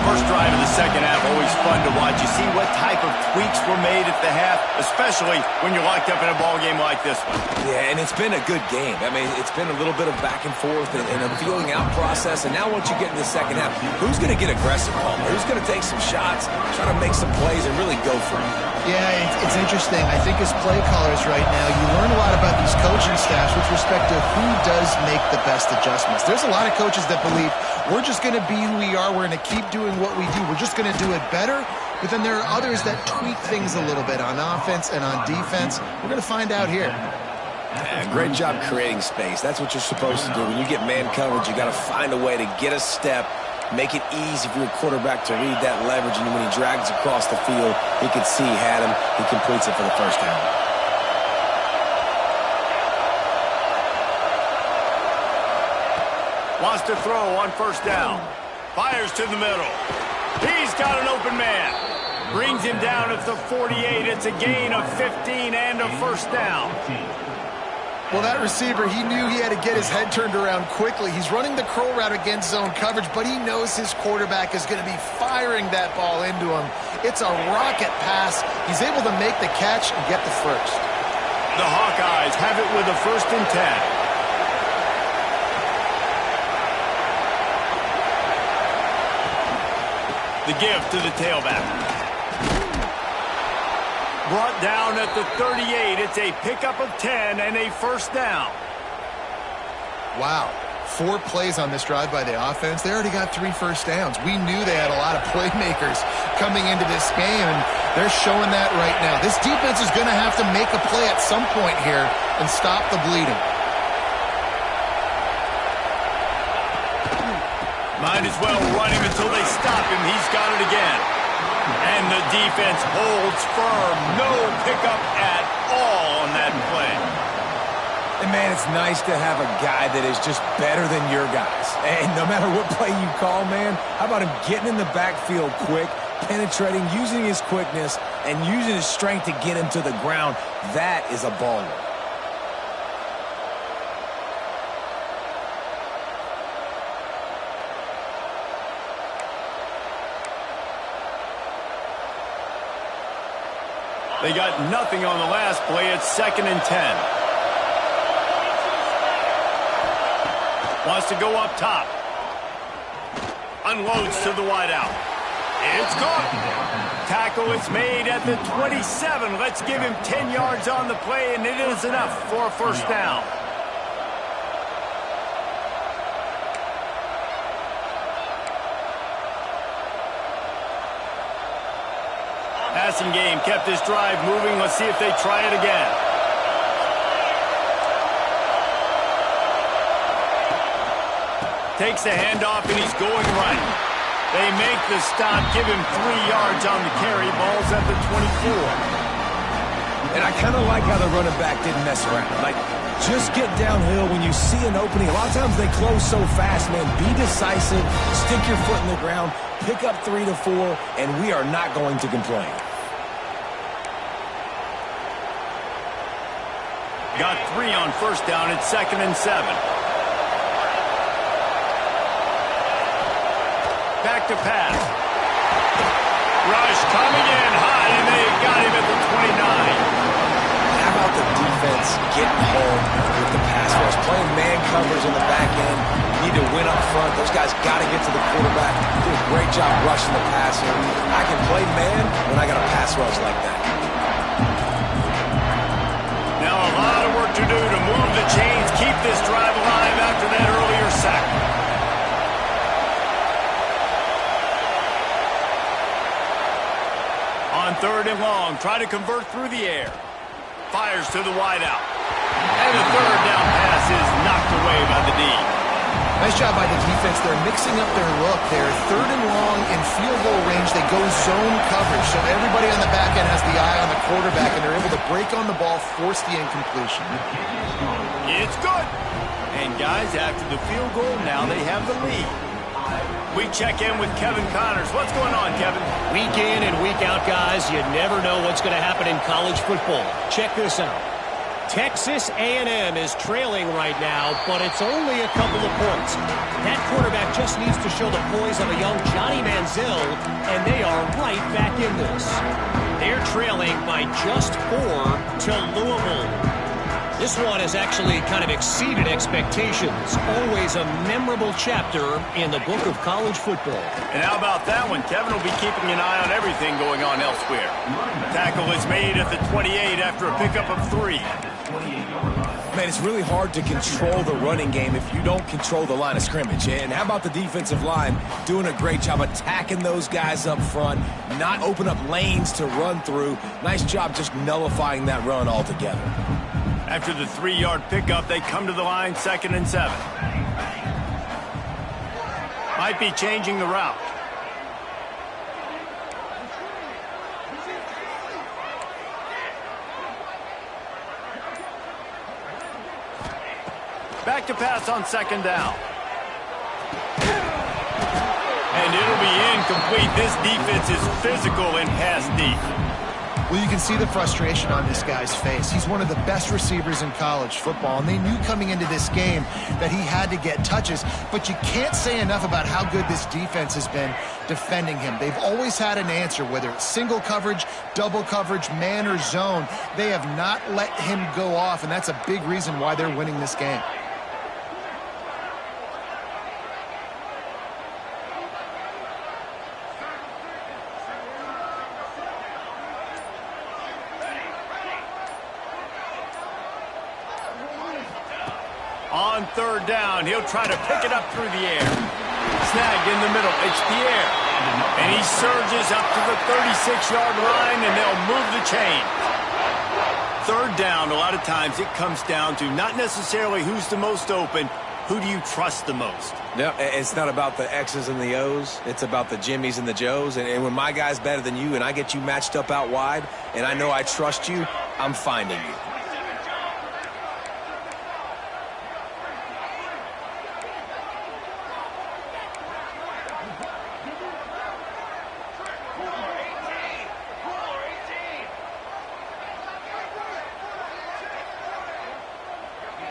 First drive of the second half, always fun to watch. You see what type of tweaks were made at the half, especially when you're locked up in a ball game like this one. Yeah, and it's been a good game. I mean, it's been a little bit of back and forth and a feeling out process. And now once you get in the second half, who's going to get aggressive, Palmer? Who's going to take some shots, try to make some plays, and really go for it? Yeah, it's interesting. I think as play callers right now, you learn a lot about these coaching staffs with respect to who does make the best adjustments. There's a lot of coaches that believe we're just going to be who we are. We're going to keep doing what we do. We're just going to do it better. But then there are others that tweak things a little bit on offense and on defense. We're going to find out here. Yeah, great job creating space. That's what you're supposed to do. When you get man coverage, you got to find a way to get a step, make it easy for your quarterback to read that leverage, and when he drags across the field, he can see he had him. He completes it for the first down. Wants to throw on first down. Fires to the middle. He's got an open man. Brings him down at the 48. It's a gain of 15 and a first down. Well, that receiver, he knew he had to get his head turned around quickly. He's running the curl route against zone coverage, but he knows his quarterback is going to be firing that ball into him. It's a rocket pass. He's able to make the catch and get the first. The Hawkeyes have it with a 1st and 10. The give to the tailback. Brought down at the 38. It's a pickup of 10 and a first down. Wow. 4 plays on this drive by the offense. They already got 3 first downs. We knew they had a lot of playmakers coming into this game, and they're showing that right now. This defense is going to have to make a play at some point here and stop the bleeding. Might as well run him until they stop him. He's got it again. And the defense holds firm. No pickup at all on that play. And, man, it's nice to have a guy that is just better than your guys. And no matter what play you call, man, how about him getting in the backfield quick, penetrating, using his quickness, and using his strength to get him to the ground? That is a baller. They got nothing on the last play. It's 2nd and 10. Wants to go up top. Unloads to the wideout. It's caught. Tackle is made at the 27. Let's give him 10 yards on the play, and it is enough for a first down. passing game kept this drive moving. Let's see if they try it again. Takes the handoff, and he's going right. They make the stop, give him 3 yards on the carry. Ball's at the 24. And I kind of like how the running back didn't mess around. Like, just get downhill when you see an opening. A lot of times they close so fast, man. Be decisive, stick your foot in the ground, pick up 3 to 4, and we are not going to complain. Got 3 on first down. It's 2nd and 7. Back to pass. Rush coming in high, and they got him at the 29. How about the defense getting home with the pass rush? Playing man coverage in the back end. You need to win up front. Those guys got to get to the quarterback. Do a great job rushing the passer. I can play man when I got a pass rush like that. Now a lot of work to do to move the chains, keep this drive alive after that earlier sack. On 3rd and long, try to convert through the air. Fires to the wideout. And the 3rd down pass is knocked away by the D. Nice job by the defense. They're mixing up their look. They're 3rd and long in field goal range. They go zone coverage. So everybody on the back end has the eye on the quarterback, and they're able to break on the ball, force the incompletion. It's good. And guys, after the field goal, now they have the lead. We check in with Kevin Connors. What's going on, Kevin? Week in and week out, guys, you never know what's going to happen in college football. Check this out. Texas A&M is trailing right now, but it's only a couple of points. That quarterback just needs to show the poise of a young Johnny Manziel, and they are right back in this. They're trailing by just 4 to Louisville. This one has actually kind of exceeded expectations. Always a memorable chapter in the book of college football. And how about that one? Kevin will be keeping an eye on everything going on elsewhere. Tackle is made at the 28 after a pickup of 3. Man, it's really hard to control the running game if you don't control the line of scrimmage. And how about the defensive line doing a great job attacking those guys up front, not open up lanes to run through. Nice job just nullifying that run altogether. After the 3-yard pickup, they come to the line 2nd and 7. Might be changing the route. Back to pass on 2nd down. And it'll be incomplete. This defense is physical in pass deep. Well, you can see the frustration on this guy's face. He's one of the best receivers in college football, and they knew coming into this game that he had to get touches, but you can't say enough about how good this defense has been defending him. They've always had an answer, whether it's single coverage, double coverage, man or zone. They have not let him go off, and that's a big reason why they're winning this game. On 3rd down, he'll try to pick it up through the air. Snagged in the middle, it's Pierre. And he surges up to the 36-yard line, and they'll move the chain. 3rd down, a lot of times it comes down to not necessarily who's the most open, who do you trust the most? Yeah, it's not about the X's and the O's. It's about the Jimmies and the Joes. And when my guy's better than you and I get you matched up out wide and I know I trust you, I'm finding you.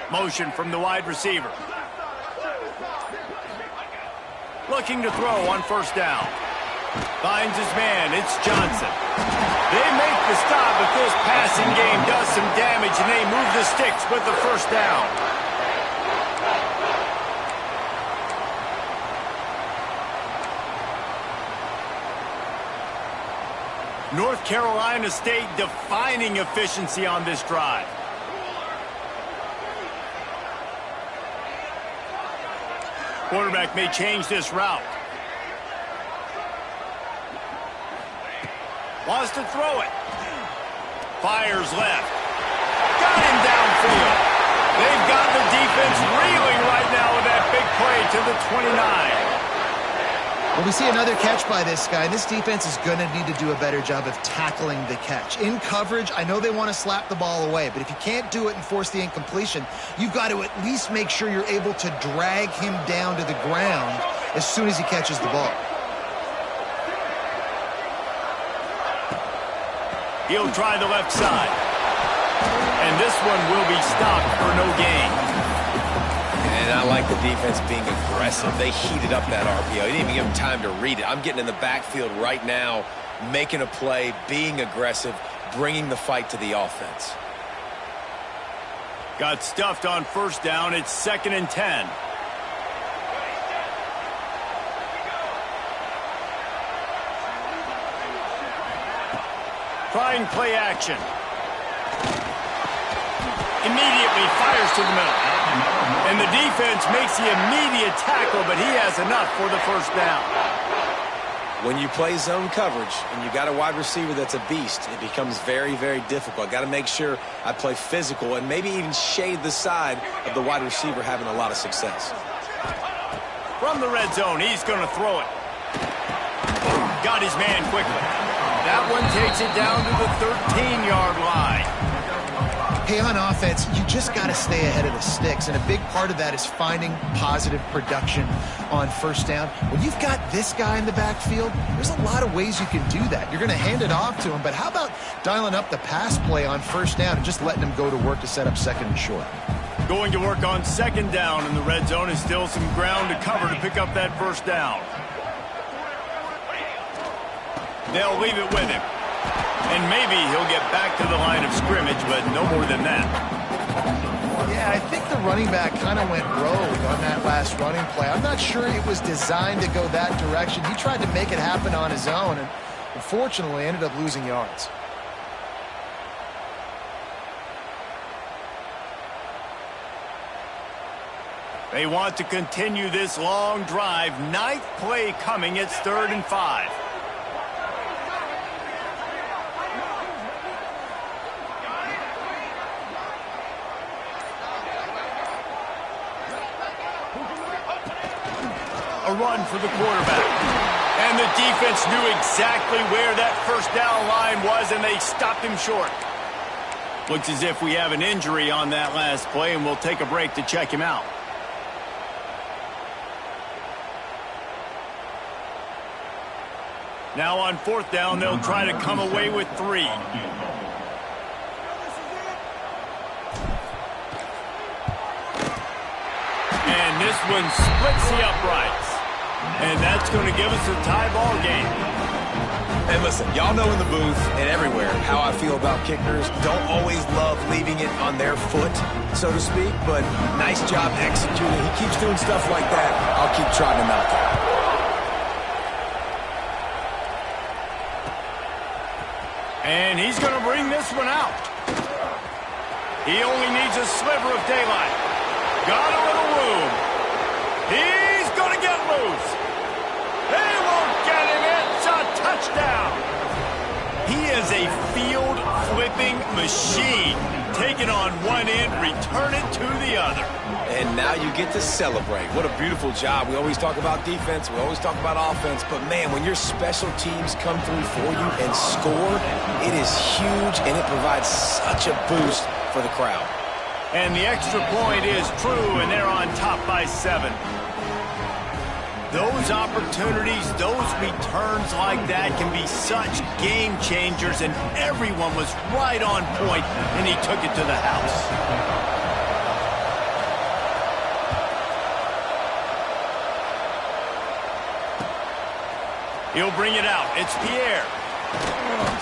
Motion from the wide receiver. Looking to throw on 1st down. Finds his man. It's Johnson. They make the stop, but this passing game does some damage, and they move the sticks with the 1st down. North Carolina State defining efficiency on this drive. Quarterback may change this route. Wants to throw it. Fires left. Got him downfield. They've got the defense reeling right now with that big play to the 29. Well, we see another catch by this guy. This defense is going to need to do a better job of tackling the catch. In coverage, I know they want to slap the ball away, but if you can't do it and force the incompletion, you've got to at least make sure you're able to drag him down to the ground as soon as he catches the ball. He'll try the left side. And this one will be stopped for no gain. And I like the defense being aggressive. They heated up that RPO. They didn't even give him time to read it. I'm getting in the backfield right now, making a play, being aggressive, bringing the fight to the offense. Got stuffed on first down. It's 2nd and 10. Trying play action. Immediately fires to the middle. And the defense makes the immediate tackle, but he has enough for the first down. When you play zone coverage and you got a wide receiver that's a beast, it becomes very, very difficult. Got to make sure I play physical and maybe even shade the side of the wide receiver having a lot of success. From the red zone, he's going to throw it. Got his man quickly. That one takes it down to the 13-yard line. Hey, on offense, you just got to stay ahead of the sticks, and a big part of that is finding positive production on first down. When you've got this guy in the backfield, there's a lot of ways you can do that. You're going to hand it off to him, but how about dialing up the pass play on first down and just letting him go to work to set up 2nd and short? Going to work on 2nd down in the red zone is still some ground to cover to pick up that first down. They'll leave it with him. And maybe he'll get back to the line of scrimmage, but no more than that. Yeah, I think the running back kind of went rogue on that last running play. I'm not sure it was designed to go that direction. He tried to make it happen on his own, and unfortunately ended up losing yards. They want to continue this long drive. 9th play coming. It's 3rd and 5. A run for the quarterback. And the defense knew exactly where that first down line was, and they stopped him short. Looks as if we have an injury on that last play, and we'll take a break to check him out. Now on 4th down, they'll try to come away with 3. And this one splits the uprights. And that's going to give us a tie ball game. And listen, y'all know in the booth and everywhere how I feel about kickers. Don't always love leaving it on their foot, so to speak, but nice job executing. He keeps doing stuff like that. I'll keep trying to knock him. And he's going to bring this one out. He only needs a sliver of daylight. Got a little room. He's going to get loose. They won't get him. It's a touchdown. He is a field-flipping machine. Take it on one end, return it to the other. And now you get to celebrate. What a beautiful job. We always talk about defense. We always talk about offense. But, man, when your special teams come through for you and score, it is huge, and it provides such a boost for the crowd. And the extra point is true, and they're on top by 7. Those opportunities, those returns like that can be such game changers, and everyone was right on point, and he took it to the house. He'll bring it out. It's Pierre.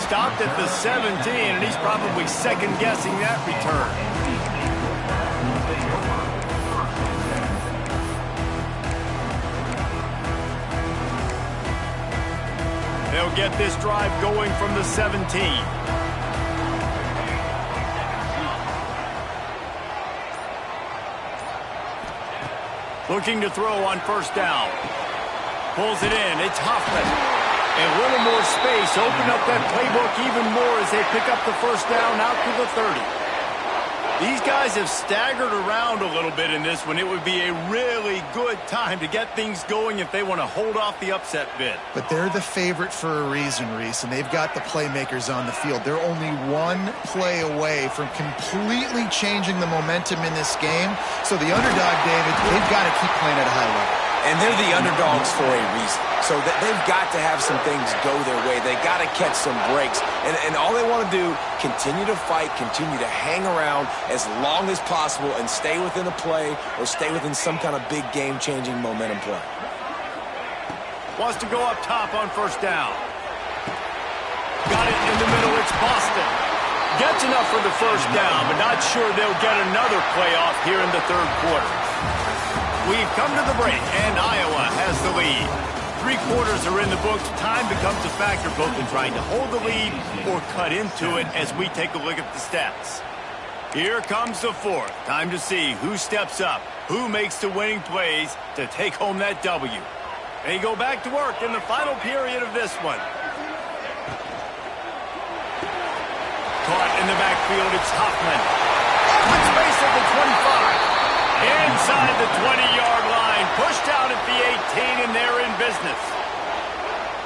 Stopped at the 17, and he's probably second-guessing that return. They'll get this drive going from the 17. Looking to throw on first down. Pulls it in. It's Huffman. And a little more space. Open up that playbook even more as they pick up the first down out to the 30. These guys have staggered around a little bit in this one. It would be a really good time to get things going if they want to hold off the upset bid. But they're the favorite for a reason, Reese, and they've got the playmakers on the field. They're only one play away from completely changing the momentum in this game. So the underdog, David, they've got to keep playing at a high level. And they're the underdogs for a reason. So they've got to have some things go their way. They got to catch some breaks. And all they want to do, continue to fight, continue to hang around as long as possible and stay within a play or stay within some kind of big game-changing momentum play. Wants to go up top on first down. Got it in the middle. It's Boston. Gets enough for the first down, but not sure they'll get another playoff here in the third quarter. We've come to the break, and Iowa has the lead. 3 quarters are in the books. Time becomes a factor both in trying to hold the lead or cut into it as we take a look at the stats. Here comes the fourth. Time to see who steps up, who makes the winning plays to take home that W. They go back to work in the final period of this one. Caught in the backfield, it's Hoffman. Open space at the 25. Inside the 20-yard line, pushed out at the 18, and they're in business.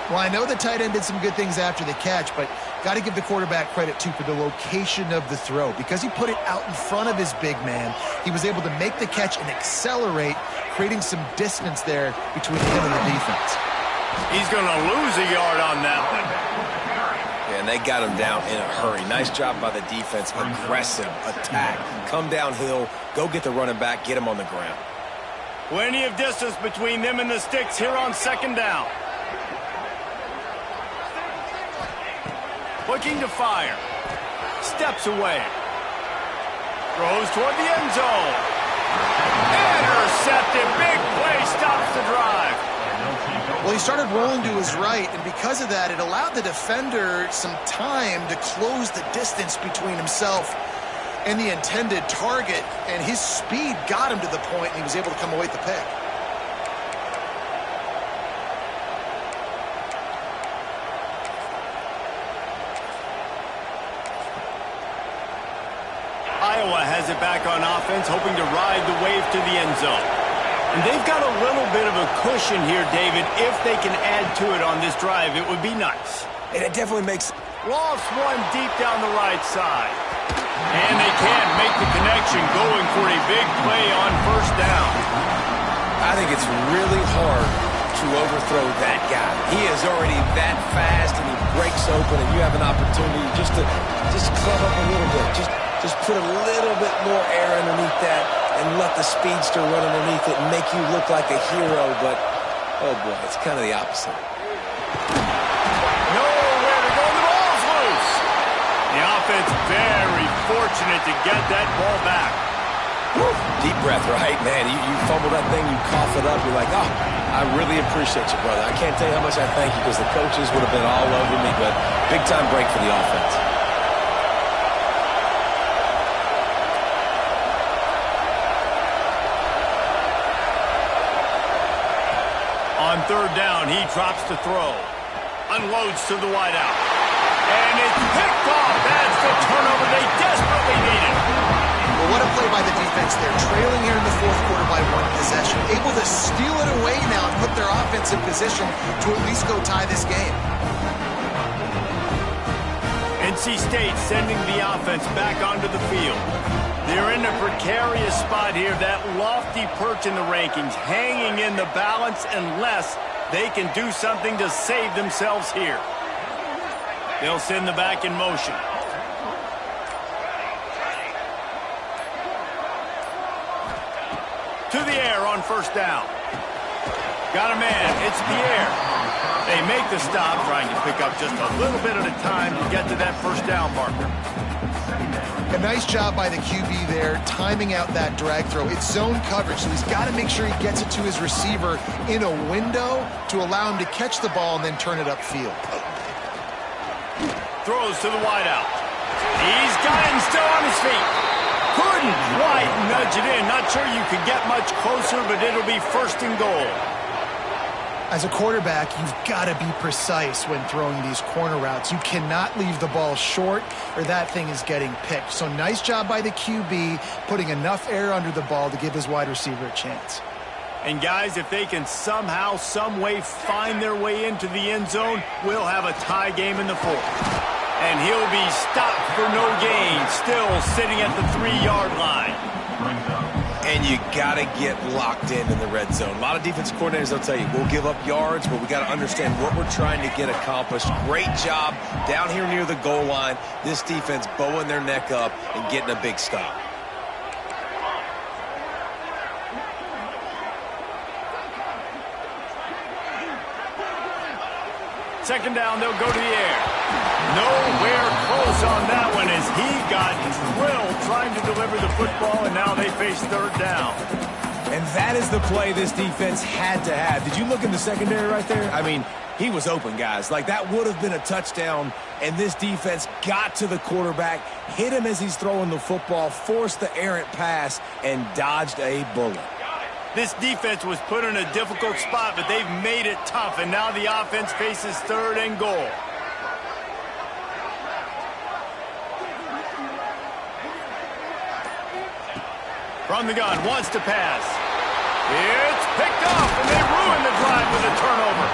Well, I know the tight end did some good things after the catch, but got to give the quarterback credit, too, for the location of the throw. Because he put it out in front of his big man, he was able to make the catch and accelerate, creating some distance there between him and the defense. He's going to lose a yard on that one. And they got him down in a hurry. Nice job by the defense. Aggressive attack. Come downhill. Go get the running back. Get him on the ground. Plenty of distance between them and the sticks here on second down. Looking to fire. Steps away. Throws toward the end zone. Intercepted. Big play stops the drive. Well, he started rolling to his right, and because of that, it allowed the defender some time to close the distance between himself and the intended target, and his speed got him to the point, and he was able to come away with the pick. Iowa has it back on offense, hoping to ride the wave to the end zone. And they've got a little bit of a cushion here, David. If they can add to it on this drive, it would be nice. And it definitely makes... Lost one deep down the right side. And they can't make the connection, going for a big play on first down. I think it's really hard to overthrow that guy. He is already that fast, and he breaks open, and you have an opportunity just to club up a little bit. Just put a little bit more air underneath that and let the speedster run underneath it and make you look like a hero, but, oh boy, it's kind of the opposite. Nowhere to go, the ball's loose. The offense very fortunate to get that ball back. Woo. Deep breath, right? Man, you fumble that thing, you cough it up, you're like, oh, I really appreciate you, brother. I can't tell you how much I thank you because the coaches would have been all over me, but big-time break for the offense. On third down, he drops to throw. Unloads to the wideout. And it's picked off. That's the turnover they desperately needed. Well, what a play by the defense there. Trailing here in the fourth quarter by 1 possession. Able to steal it away now and put their offense in position to at least go tie this game. NC State sending the offense back onto the field. They're in a precarious spot here, that lofty perch in the rankings, hanging in the balance unless they can do something to save themselves here. They'll send the back in motion. To the air on first down. Got a man, it's Pierre. They make the stop, trying to pick up just a little bit at a time to get to that first down marker. A nice job by the QB there, timing out that drag throw. It's zone coverage, so he's got to make sure he gets it to his receiver in a window to allow him to catch the ball and then turn it upfield. Throws to the wideout. He's got it and still on his feet. Couldn't quite nudge it in. Not sure you could get much closer, but it'll be first and goal. As a quarterback, you've got to be precise when throwing these corner routes. You cannot leave the ball short or that thing is getting picked. So nice job by the QB putting enough air under the ball to give his wide receiver a chance. And guys, if they can somehow, some way find their way into the end zone, we'll have a tie game in the fourth. And he'll be stopped for no gain, still sitting at the 3-yard line. And you got to get locked in the red zone. A lot of defensive coordinators, they'll tell you, we'll give up yards, but we got to understand what we're trying to get accomplished. Great job down here near the goal line. This defense bowing their neck up and getting a big stop. Second down, they'll go to the air. Nowhere close on that one as he got drilled trying to deliver the football, and now they face third down. And that is the play this defense had to have. Did you look in the secondary right there? I mean, he was open, guys. Like, that would have been a touchdown, and this defense got to the quarterback, hit him as he's throwing the football, forced the errant pass, and dodged a bullet. This defense was put in a difficult spot, but they've made it tough, and now the offense faces third and goal. From the gun, wants to pass. It's picked off, and they ruin the drive with a turnover.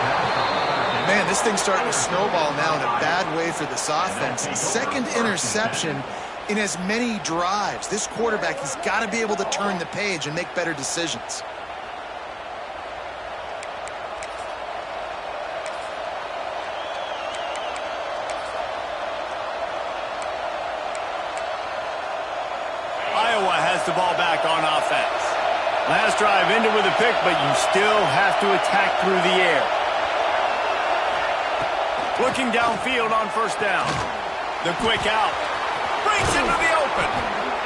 Man, this thing's starting to snowball now in a bad way for this offense. Second interception in as many drives. This quarterback, he's got to be able to turn the page and make better decisions. Iowa has the ball back on offense. Last drive ended with a pick, but you still have to attack through the air. Looking downfield on first down. The quick out. Breaks into the open.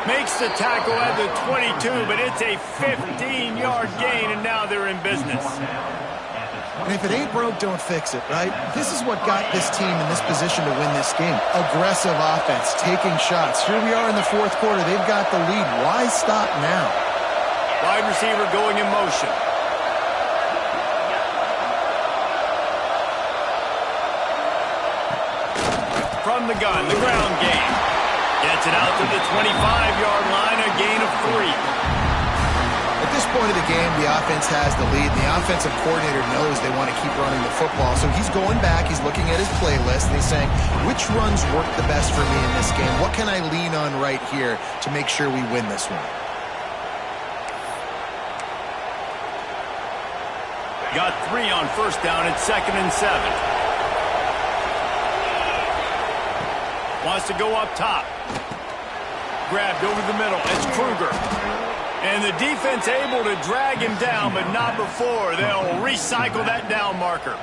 Makes the tackle at the 22, but it's a 15-yard gain, and now they're in business. And if it ain't broke, don't fix it, right? This is what got this team in this position to win this game. Aggressive offense, taking shots. Here we are in the fourth quarter. They've got the lead. Why stop now? Wide receiver going in motion. From the gun, the ground game. Gets it out to the 25-yard line, a gain of 3. At this point of the game, the offense has the lead. The offensive coordinator knows they want to keep running the football. So he's going back, he's looking at his playlist, and he's saying, which runs work the best for me in this game? What can I lean on right here to make sure we win this one? Got 3 on first down at 2nd and 7. Wants to go up top. Grabbed over the middle. It's Kruger. And the defense able to drag him down, but not before. They'll recycle that down marker.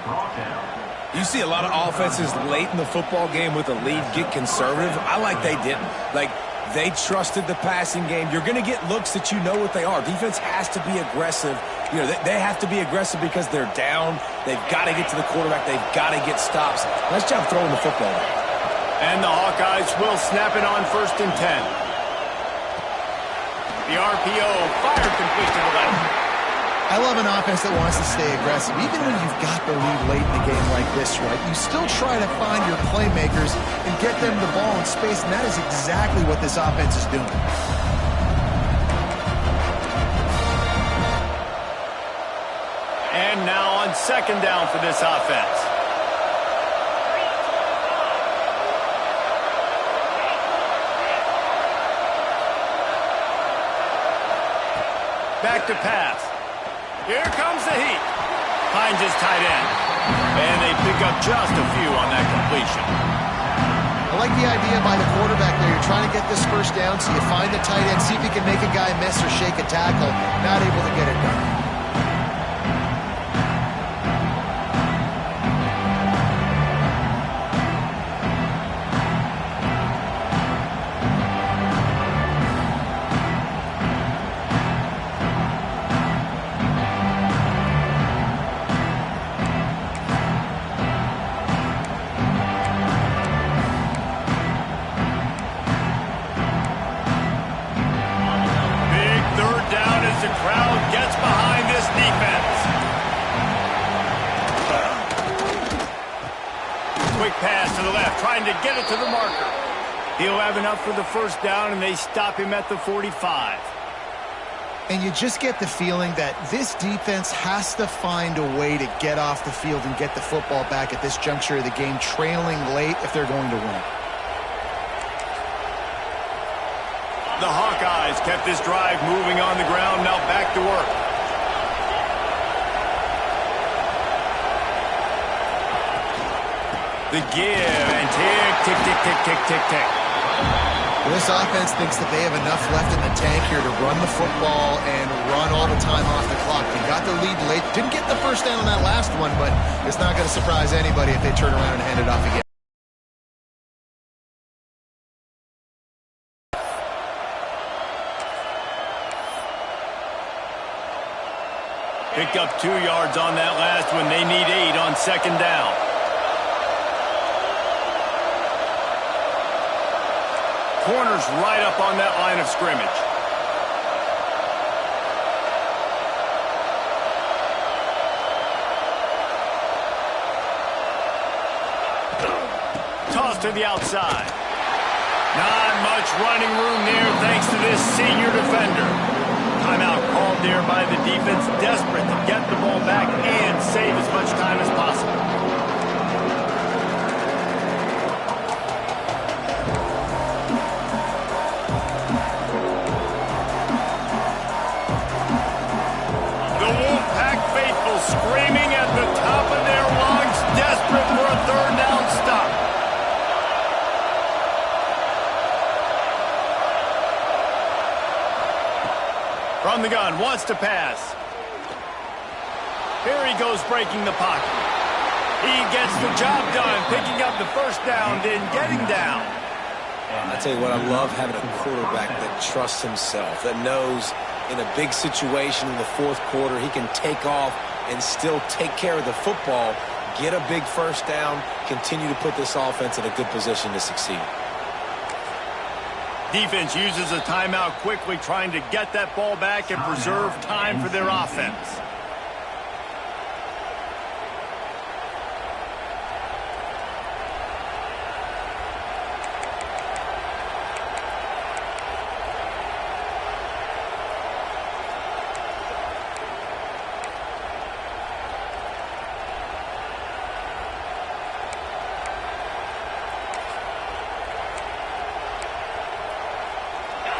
You see a lot of offenses late in the football game with a lead get conservative. I like they didn't. Like, they trusted the passing game. You're going to get looks that you know what they are. Defense has to be aggressive. You know, they have to be aggressive because they're down. They've got to get to the quarterback. They've got to get stops. Nice job throwing the football. And the Hawkeyes will snap it on 1st and 10. The RPO, fire complete to the left. I love an offense that wants to stay aggressive. Even when you've got the lead late in the game like this, right, you still try to find your playmakers and get them the ball in space, and that is exactly what this offense is doing. And now on 2nd down for this offense. Back to pass. Here comes the heat. Finds his tight end. And they pick up just a few on that completion. I like the idea by the quarterback there. You're trying to get this first down, so you find the tight end, see if you can make a guy miss or shake a tackle. Not able to get it done. quick pass to the left, trying to get it to the marker. He'll have enough for the first down, and they stop him at the 45. And you just get the feeling that this defense has to find a way to get off the field and get the football back at this juncture of the game, trailing late if they're going to win. The Hawkeyes kept this drive moving on the ground, now back to work. The give and tick, tick, tick, tick, tick, tick, tick. Well, this offense thinks that they have enough left in the tank here to run the football and run all the time off the clock. They got the lead late. Didn't get the first down on that last one, but it's not going to surprise anybody if they turn around and hand it off again. Picked up 2 yards on that last one. They need 8 on second down. Corner's right up on that line of scrimmage. Toss to the outside. Not much running room there thanks to this senior defender. Timeout called there by the defense, desperate to get the ball back and save as much time as possible. The Wolfpack faithful screaming at the top of their lungs, desperate for a third down stop. From the gun, wants to pass. Here he goes breaking the pocket. He gets the job done, picking up the first down, then getting down. I tell you what, I love having a quarterback that trusts himself, that knows in a big situation in the fourth quarter, he can take off and still take care of the football, get a big first down, continue to put this offense in a good position to succeed. Defense uses a timeout quickly, trying to get that ball back and preserve time for their offense.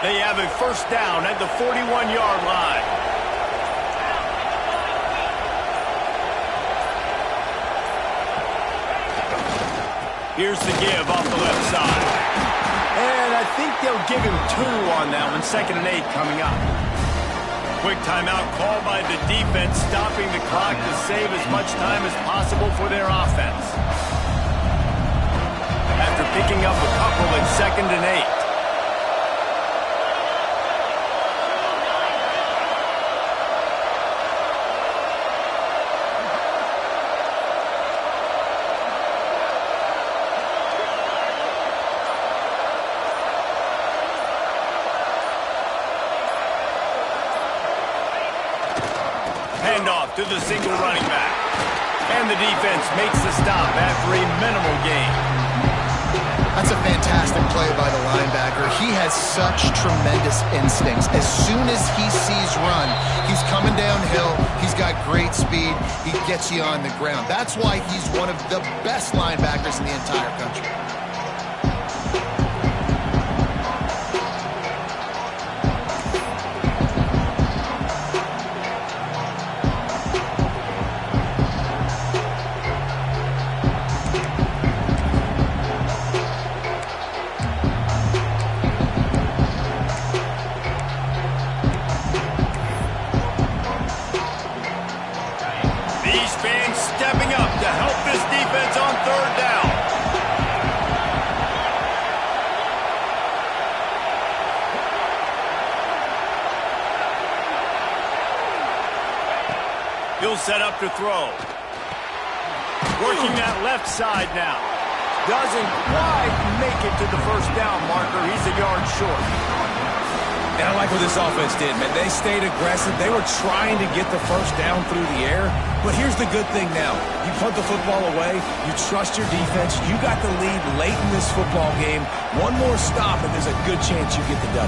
They have a first down at the 41-yard line. Here's the give off the left side. And I think they'll give him 2 on that one. 2nd and 8 coming up. Quick timeout called by the defense, stopping the clock to save as much time as possible for their offense. After picking up a couple at 2nd and 8. Handoff to the single running back. And the defense makes the stop after a minimal gain. That's a fantastic play by the linebacker. He has such tremendous instincts. As soon as he sees run, he's coming downhill. He's got great speed. He gets you on the ground. That's why he's one of the best linebackers in the entire country. Stepping up to help this defense on 3rd down. He'll set up to throw. Working that left side now. Doesn't quite make it to the first down marker. He's a yard short. And I like what this offense did, man. They stayed aggressive. They were trying to get the first down through the air. But here's the good thing now. You punt the football away. You trust your defense. You got the lead late in this football game. One more stop, and there's a good chance you get the W.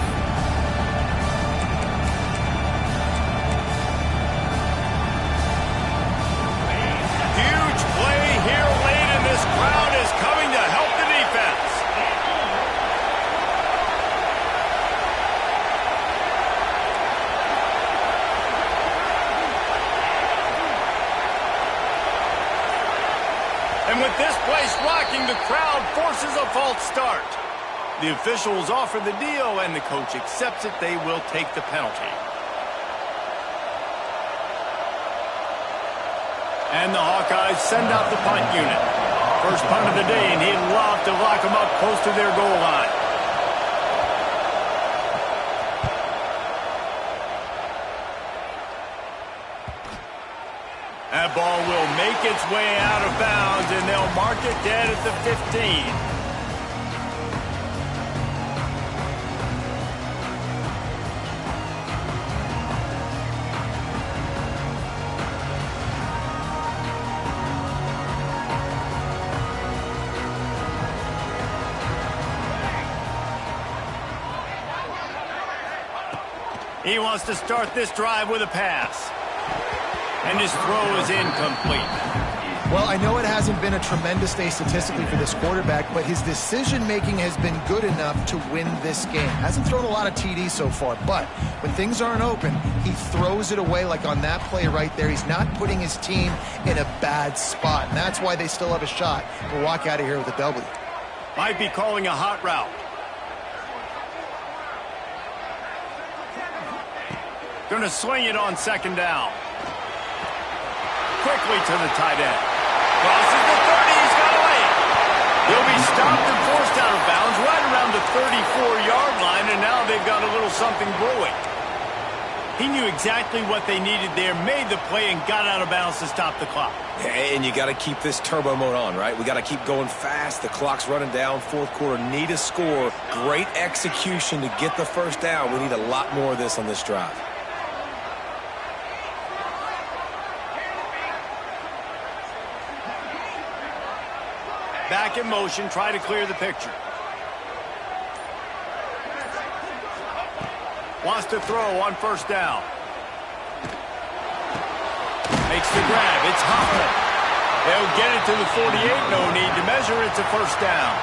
Huge play here late, and this crowd is coming to help the defense. And with this place rocking, the crowd forces a false start. The officials offer the deal, and the coach accepts it. They will take the penalty. And the Hawkeyes send out the punt unit. First punt of the day, and he'd love to lock them up close to their goal line. That ball will make its way out of bounds, and they'll mark it dead at the 15. He wants to start this drive with a pass. And his throw is incomplete. Well, I know it hasn't been a tremendous day statistically for this quarterback, but his decision-making has been good enough to win this game. Hasn't thrown a lot of TDs so far, but when things aren't open, he throws it away like on that play right there. He's not putting his team in a bad spot, and that's why they still have a shot to walk out of here with a W. Might be calling a hot route. Going to swing it on second down. Quickly to the tight end. Crosses the 30. He's got away. He'll be stopped and forced out of bounds right around the 34-yard line, and now they've got a little something brewing. He knew exactly what they needed there, made the play, and got out of bounds to stop the clock. And you got to keep this turbo mode on, right? We got to keep going fast. The clock's running down. Fourth quarter, need a score. Great execution to get the first down. We need a lot more of this on this drive. Back in motion, try to clear the picture. Wants to throw on first down. Makes the grab. It's Hoffman. They'll get it to the 48. No need to measure. It's a first down.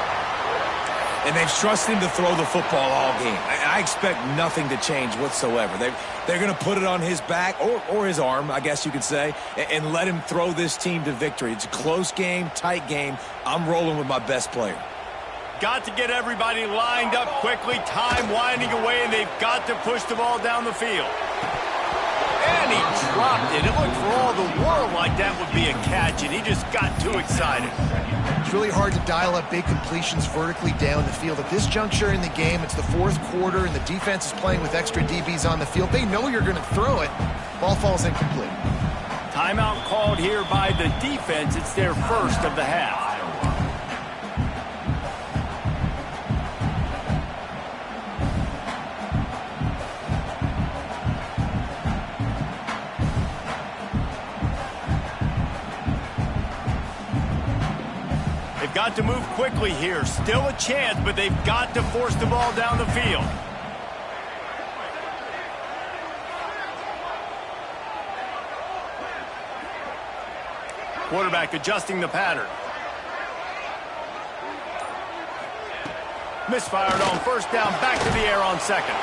And they've trusted him to throw the football all game. I expect nothing to change whatsoever. They're going to put it on his back, or his arm, I guess you could say, and let him throw this team to victory. It's a close game, tight game. I'm rolling with my best player. Got to get everybody lined up quickly. Time winding away, and they've got to push the ball down the field. And he dropped it. It looked for all the world like that would be a catch, and he just got too excited. It's really hard to dial up big completions vertically down the field. At this juncture in the game, it's the fourth quarter, and the defense is playing with extra DBs on the field. They know you're going to throw it. Ball falls incomplete. Timeout called here by the defense. It's their first of the half. Got to move quickly here. Still a chance, but they've got to force the ball down the field. Quarterback adjusting the pattern. Misfired on first down, back to the air on second.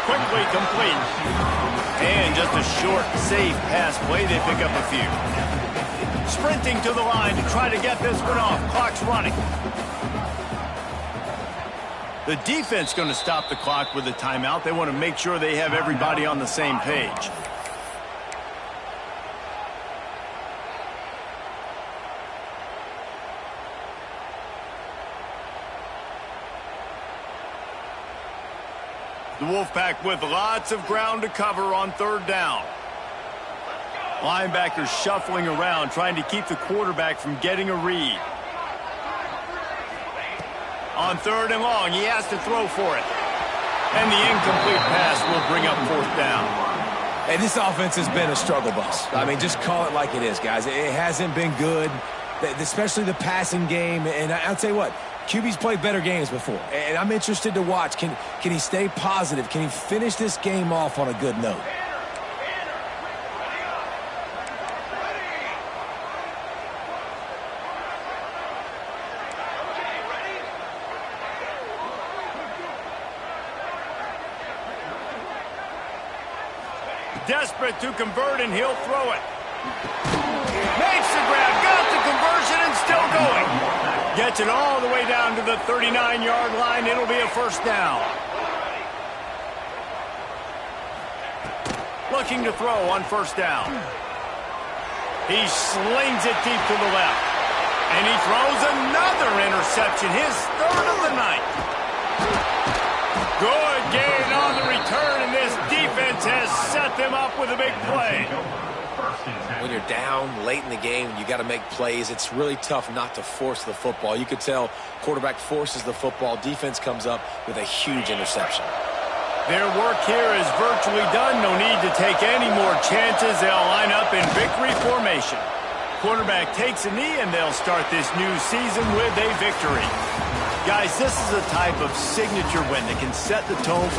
Quickly complete. And just a short, safe pass play. They pick up a few. Sprinting to the line to try to get this one off. Clock's running. The defense going to stop the clock with a timeout. They want to make sure they have everybody on the same page. The Wolfpack with lots of ground to cover on third down. Linebackers shuffling around, trying to keep the quarterback from getting a read. On third and long, he has to throw for it. And the incomplete pass will bring up 4th down. Hey, this offense has been a struggle bus. I mean, just call it like it is, guys. It hasn't been good, especially the passing game. And I'll tell you what, QB's played better games before. And I'm interested to watch. Can he stay positive? Can he finish this game off on a good note? Desperate to convert, and he'll throw it. Makes the grab, got the conversion, and still going. Gets it all the way down to the 39-yard line. It'll be a 1st down. Looking to throw on 1st down. He slings it deep to the left. And he throws another interception, his 3rd of the night. Good gain on the return, and this defense has set them up with a big play. When you're down late in the game, you got to make plays. It's really tough not to force the football. You could tell quarterback forces the football. Defense comes up with a huge interception. Their work here is virtually done. No need to take any more chances. They'll line up in victory formation. Quarterback takes a knee, and they'll start this new season with a victory. Guys, this is a type of signature win that can set the tone for